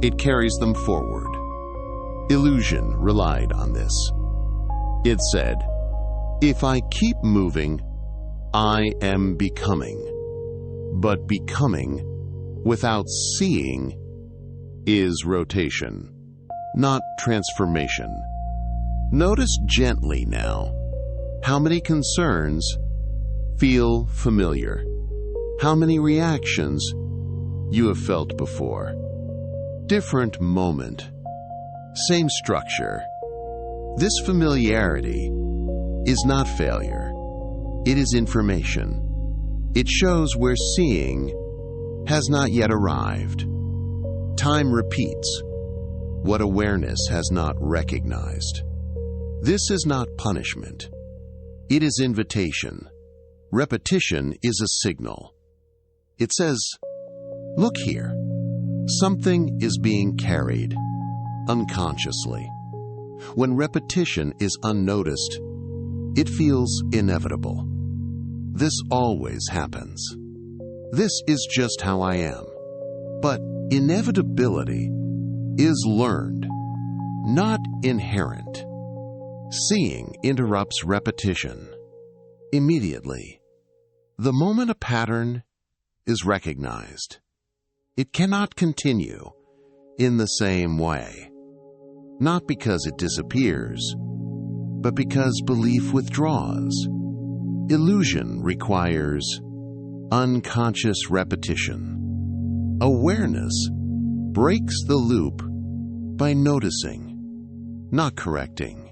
It carries them forward. Illusion relied on this. It said, if I keep moving, I am becoming. But becoming without seeing is rotation, not transformation. Notice gently now how many concerns feel familiar, how many reactions you have felt before. Different moment, same structure. This familiarity is not failure. It is information. It shows where seeing has not yet arrived. Time repeats what awareness has not recognized. This is not punishment. It is invitation. Repetition is a signal. It says, look here. Something is being carried unconsciously. When repetition is unnoticed, it feels inevitable. This always happens. This is just how I am. But inevitability is learned, not inherent. Seeing interrupts repetition immediately. The moment a pattern is recognized, it cannot continue in the same way. Not because it disappears, but because belief withdraws. Illusion requires unconscious repetition. Awareness breaks the loop by noticing, not correcting,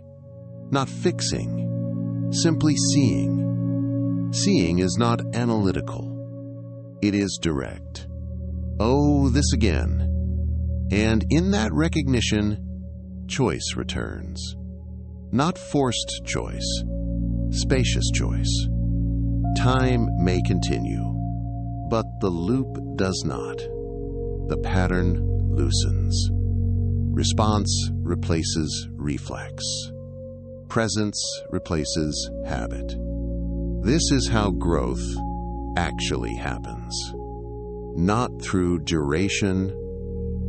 not fixing, simply seeing. Seeing is not analytical. It is direct. Oh, this again. And in that recognition, choice returns. Not forced choice, spacious choice. Time may continue, but the loop does not. The pattern loosens. Response replaces reflex. Presence replaces habit. This is how growth actually happens. Not through duration,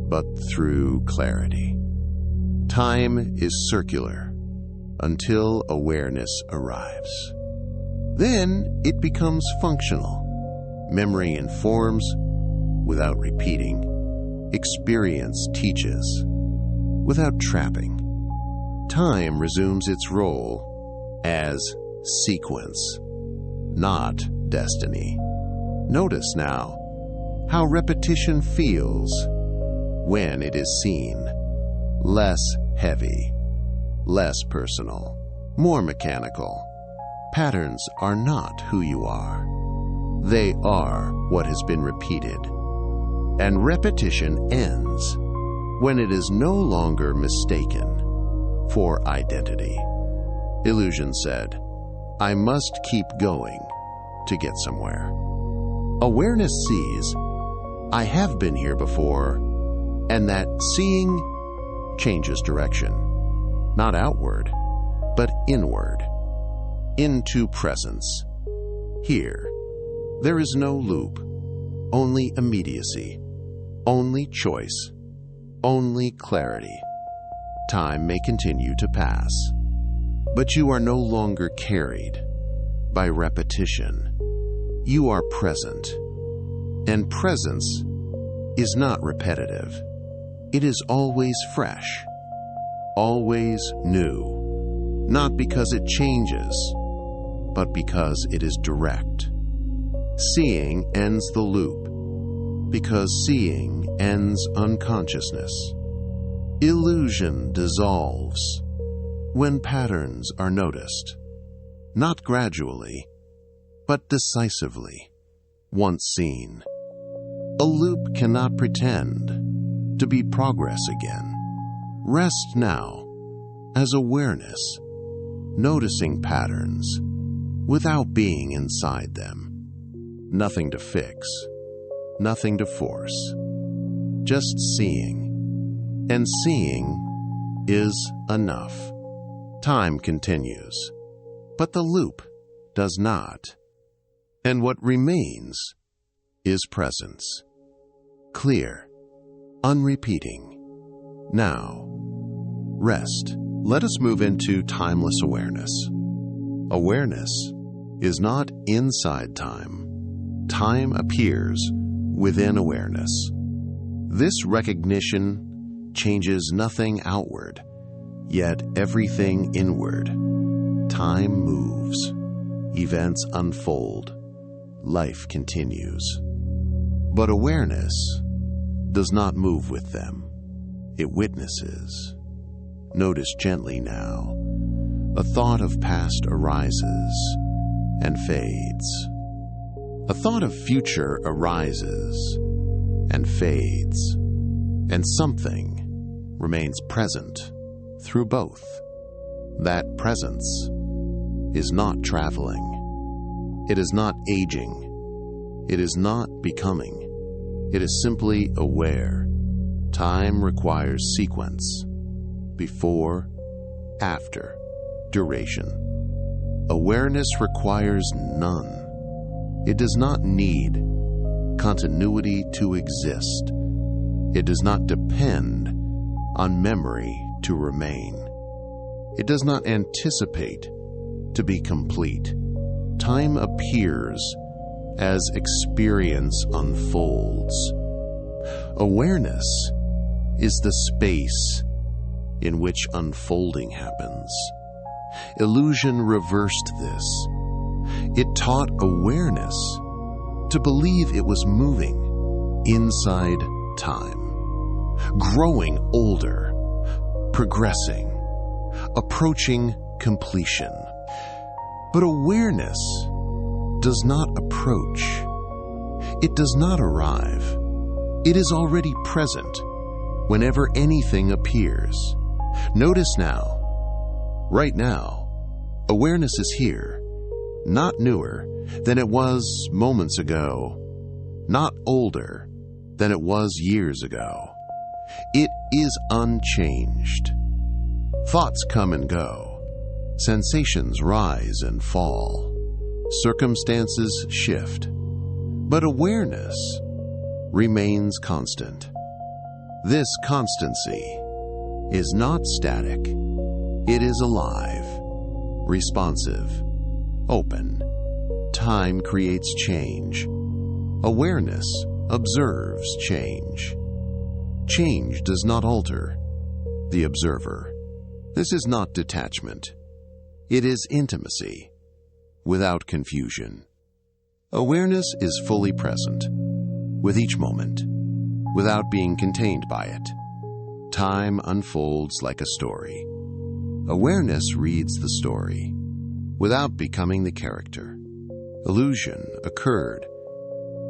but through clarity. Time is circular until awareness arrives. Then it becomes functional. Memory informs without repeating. Experience teaches without trapping. Time resumes its role as sequence, not destiny. Notice now how repetition feels when it is seen. Less heavy, less personal, more mechanical. Patterns are not who you are. They are what has been repeated. And repetition ends when it is no longer mistaken for identity. Illusion said, I must keep going to get somewhere. Awareness sees, I have been here before, and that seeing changes direction. not outward, but inward, into presence. Here, there is no loop, only immediacy, only choice, only clarity. Time may continue to pass, but you are no longer carried by repetition. You are present, and presence is not repetitive. It is always fresh, always new, not because it changes, but because it is direct. Seeing ends the loop, because seeing ends unconsciousness. Illusion dissolves when patterns are noticed, not gradually, but decisively, once seen. A loop cannot pretend to be progress again. Rest now as awareness, noticing patterns without being inside them. Nothing to fix, nothing to force, just seeing. And seeing is enough. Time continues, but the loop does not. And what remains is presence. Clear, unrepeating. Now, rest. Let us move into timeless awareness. Awareness is not inside time. Time appears within awareness. This recognition changes nothing outward, yet everything inward. Time moves. Events unfold. Life continues. But awareness does not move with them. It witnesses. Notice gently now. A thought of past arises and fades. A thought of future arises and fades. And something remains present through both. That presence is not traveling. It is not aging. It is not becoming. It is simply aware. Time requires sequence. Before, after, duration. Awareness requires none. It does not need continuity to exist. It does not depend on memory to remain. It does not anticipate to be complete. Time appears as experience unfolds. Awareness is the space in which unfolding happens. Illusion reversed this. It taught awareness to believe it was moving inside time, growing older, progressing, approaching completion. But awareness does not approach. It does not arrive. It is already present whenever anything appears. Notice now, right now, awareness is here, not newer than it was moments ago, not older than it was years ago. It is unchanged. Thoughts come and go. Sensations rise and fall. Circumstances shift. But awareness remains constant. This constancy is not static. It is alive, responsive, open. Time creates change. Awareness observes change. Change does not alter the observer. This is not detachment. It is intimacy, without confusion. Awareness is fully present, with each moment, without being contained by it. Time unfolds like a story. Awareness reads the story, without becoming the character. Illusion occurred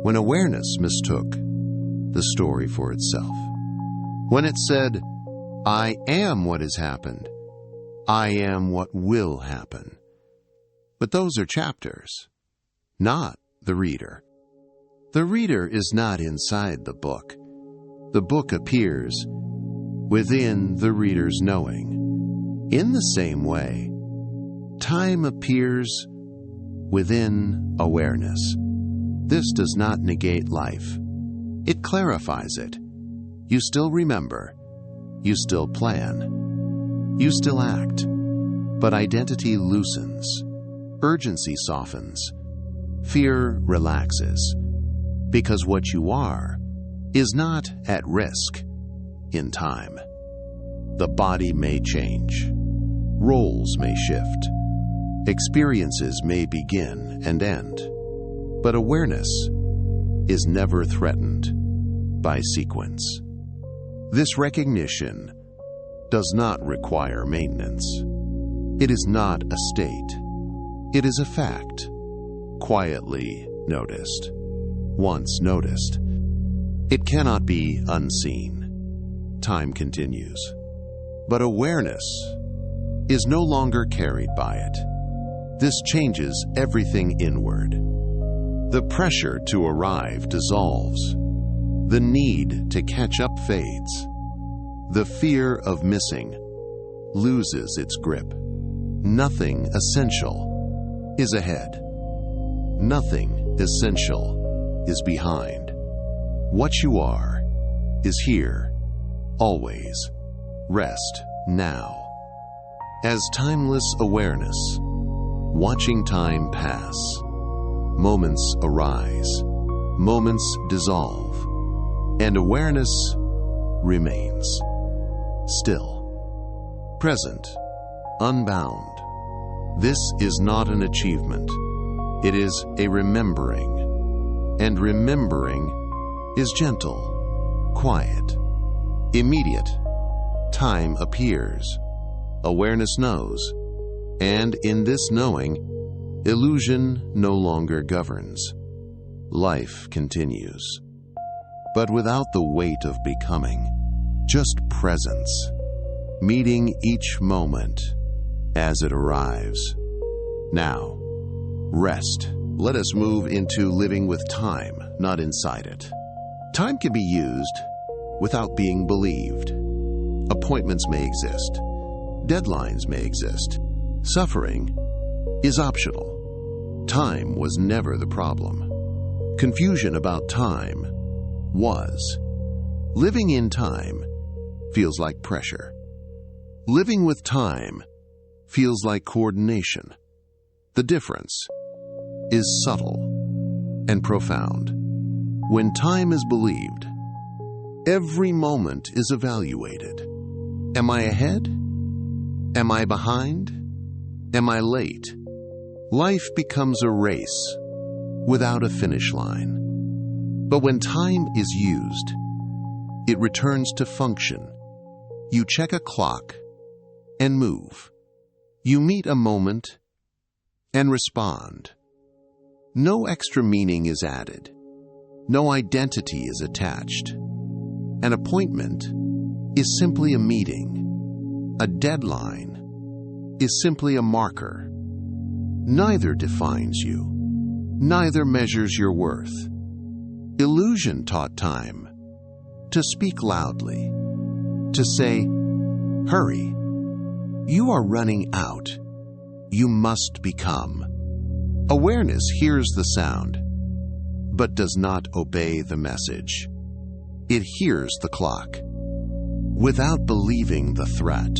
when awareness mistook the story for itself. When it said, "I am what has happened. I am what will happen." But those are chapters, not the reader. The reader is not inside the book. The book appears within the reader's knowing. In the same way, time appears within awareness. This does not negate life. It clarifies it. You still remember. You still plan. You still act. But identity loosens. Urgency softens. Fear relaxes. Because what you are is not at risk in time. The body may change. Roles may shift. Experiences may begin and end. But awareness is never threatened by sequence. This recognition does not require maintenance. It is not a state. It is a fact, quietly noticed. Once noticed, it cannot be unseen. Time continues. But awareness is no longer carried by it. This changes everything inward. The pressure to arrive dissolves. The need to catch up fades. The fear of missing loses its grip. Nothing essential is ahead. Nothing essential is behind. What you are is here, always. Rest now. As timeless awareness, watching time pass, moments arise, moments dissolve, and awareness remains. Still, present, unbound. This is not an achievement. It is a remembering. And remembering is gentle, quiet, immediate. Time appears. Awareness knows. And in this knowing, illusion no longer governs. Life continues. But without the weight of becoming, just presence, meeting each moment as it arrives. Now, rest. Let us move into living with time, not inside it. Time can be used without being believed. Appointments may exist. Deadlines may exist. Suffering is optional. Time was never the problem. Confusion about time was. Living in time feels like pressure. Living with time feels like coordination. The difference is subtle and profound. When time is believed, every moment is evaluated. Am I ahead? Am I behind? Am I late? Life becomes a race without a finish line. But when time is used, it returns to function. You check a clock and move. You meet a moment and respond. No extra meaning is added. No identity is attached. An appointment is simply a meeting. A deadline is simply a marker. Neither defines you. Neither measures your worth. Illusion taught time to speak loudly, to say, "Hurry, you are running out. You must become." Awareness hears the sound, but does not obey the message. It hears the clock, without believing the threat.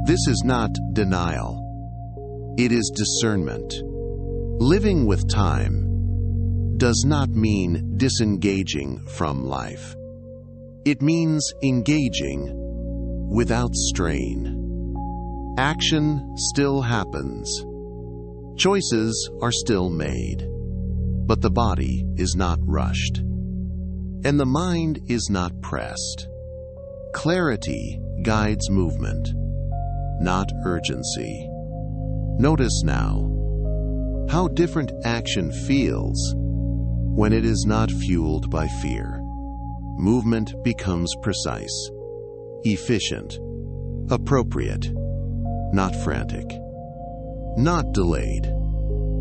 This is not denial. It is discernment. Living with time does not mean disengaging from life. It means engaging without strain. Action still happens. Choices are still made. But the body is not rushed. And the mind is not pressed. Clarity guides movement, not urgency. Notice now how different action feels when it is not fueled by fear. Movement becomes precise, efficient, appropriate, not frantic, not delayed.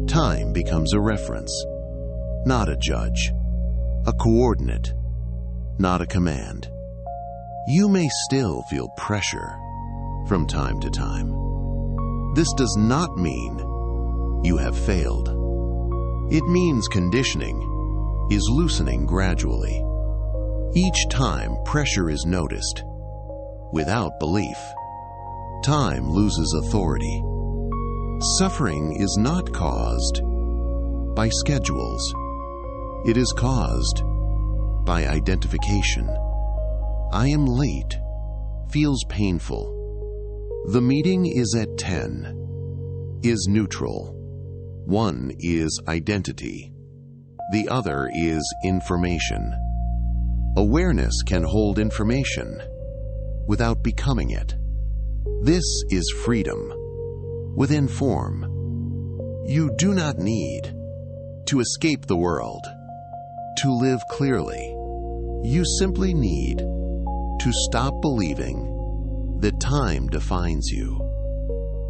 Time becomes a reference, not a judge, a coordinate, not a command. You may still feel pressure, from time to time. This does not mean you have failed. It means conditioning is loosening gradually. Each time pressure is noticed, without belief, time loses authority. Suffering is not caused by schedules. It is caused by identification. I am late feels painful. The meeting is at 10 is neutral. One is identity. The other is information. Awareness can hold information without becoming it. This is freedom within form. You do not need to escape the world to live clearly. You simply need to stop believing that time defines you.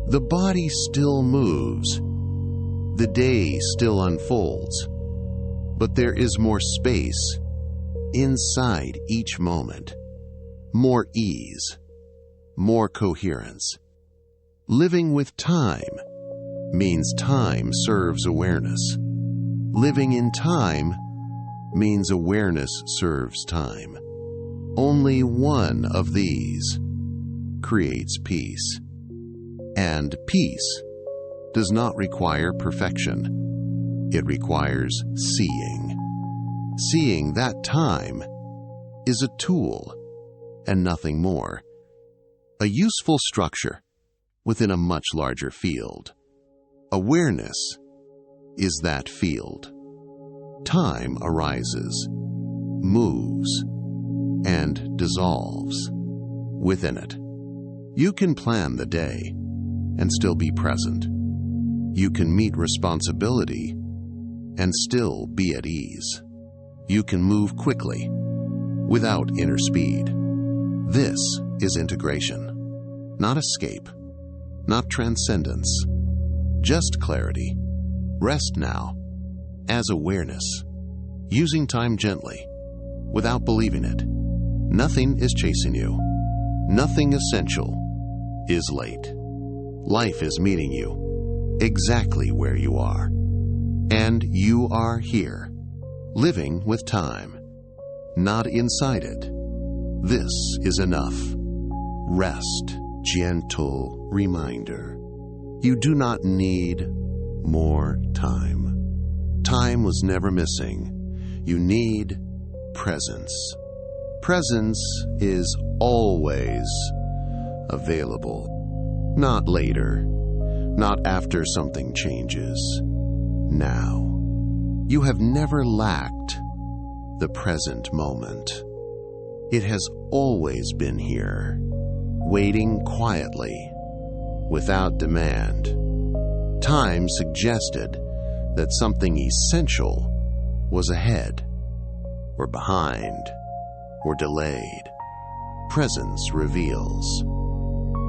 The body still moves. The day still unfolds. But there is more space inside each moment, more ease, more coherence. Living with time means time serves awareness. Living in time means awareness serves time. Only one of these creates peace. And peace does not require perfection. It requires seeing. Seeing that time is a tool and nothing more. A useful structure within a much larger field. Awareness is that field. Time arises, moves, and dissolves within it. You can plan the day and still be present. You can meet responsibility and still be at ease. You can move quickly without inner speed. This is integration, not escape, not transcendence, just clarity. Rest now as awareness, using time gently without believing it. Nothing is chasing you. Nothing essential is late. Life is meeting you exactly where you are. And you are here, living with time, not inside it. This is enough. Rest, gentle reminder. You do not need more time. Time was never missing. You need presence. Presence is always available. Not later, not after something changes. Now. You have never lacked the present moment. It has always been here, waiting quietly, without demand. Time suggested that something essential was ahead, or behind, or delayed. Presence reveals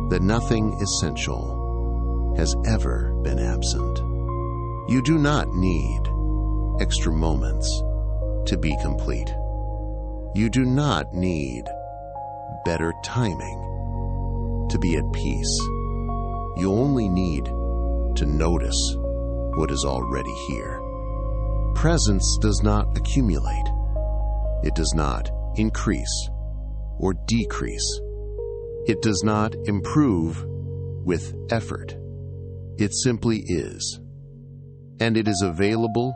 that nothing essential has ever been absent. You do not need extra moments to be complete. You do not need better timing to be at peace. You only need to notice what is already here. Presence does not accumulate. It does not increase or decrease. It does not improve with effort. It simply is. And it is available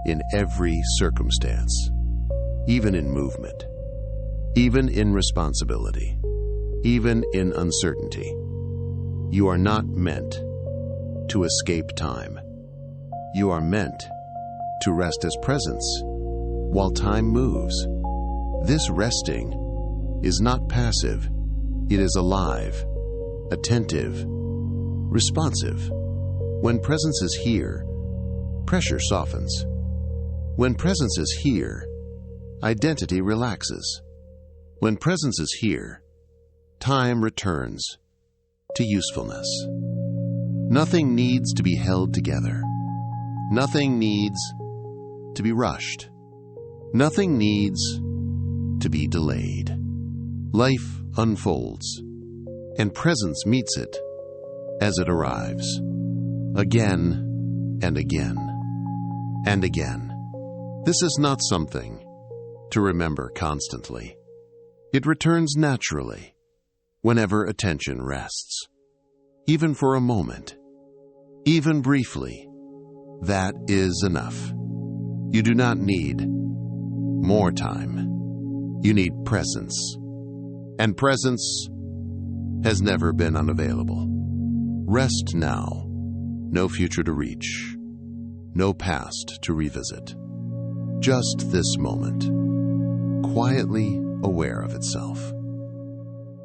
in every circumstance, even in movement, even in responsibility, even in uncertainty. You are not meant to escape time. You are meant to rest as presence while time moves. This resting is not passive. It is alive, attentive, responsive. When presence is here, pressure softens. When presence is here, identity relaxes. When presence is here, time returns to usefulness. Nothing needs to be held together. Nothing needs to be rushed. Nothing needs to be delayed. Life unfolds and presence meets it as it arrives, again and again and again. This is not something to remember constantly. It returns naturally whenever attention rests, even for a moment, even briefly. That is enough. You do not need more time. You need presence. And presence has never been unavailable. Rest now. No future to reach. No past to revisit. Just this moment, quietly aware of itself.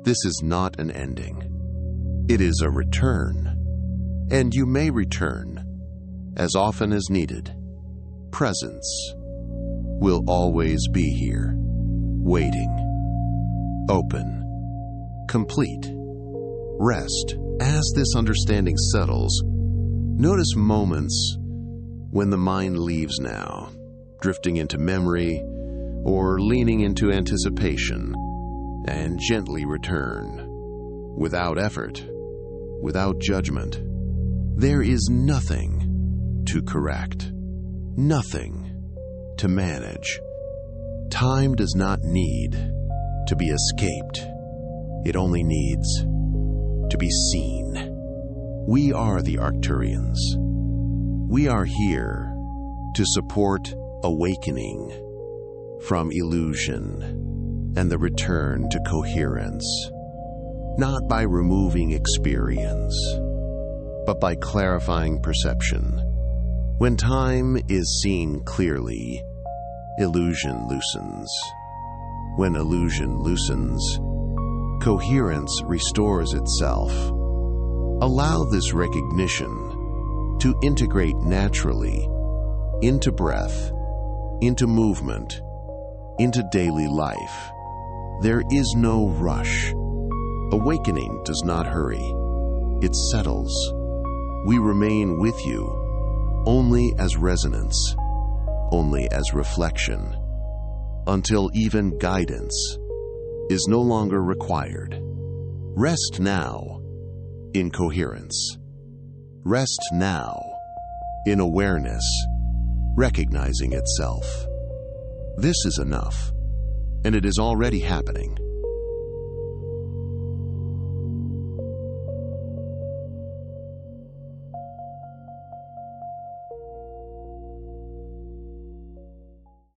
This is not an ending. It is a return. And you may return as often as needed. Presence will always be here, waiting, open, complete. Rest. As this understanding settles, notice moments when the mind leaves now, drifting into memory or leaning into anticipation, and gently return, without effort, without judgment. There is nothing to correct, nothing to manage. Time does not need to be escaped. It only needs to be seen. We are the Arcturians. We are here to support awakening from illusion and the return to coherence, not by removing experience, but by clarifying perception. When time is seen clearly, illusion loosens. When illusion loosens, coherence restores itself. Allow this recognition to integrate naturally into breath, into movement, into daily life. There is no rush. Awakening does not hurry. It settles. We remain with you only as resonance, only as reflection, until even guidance is no longer required. Rest now in coherence. Rest now in awareness, recognizing itself. This is enough, and it is already happening.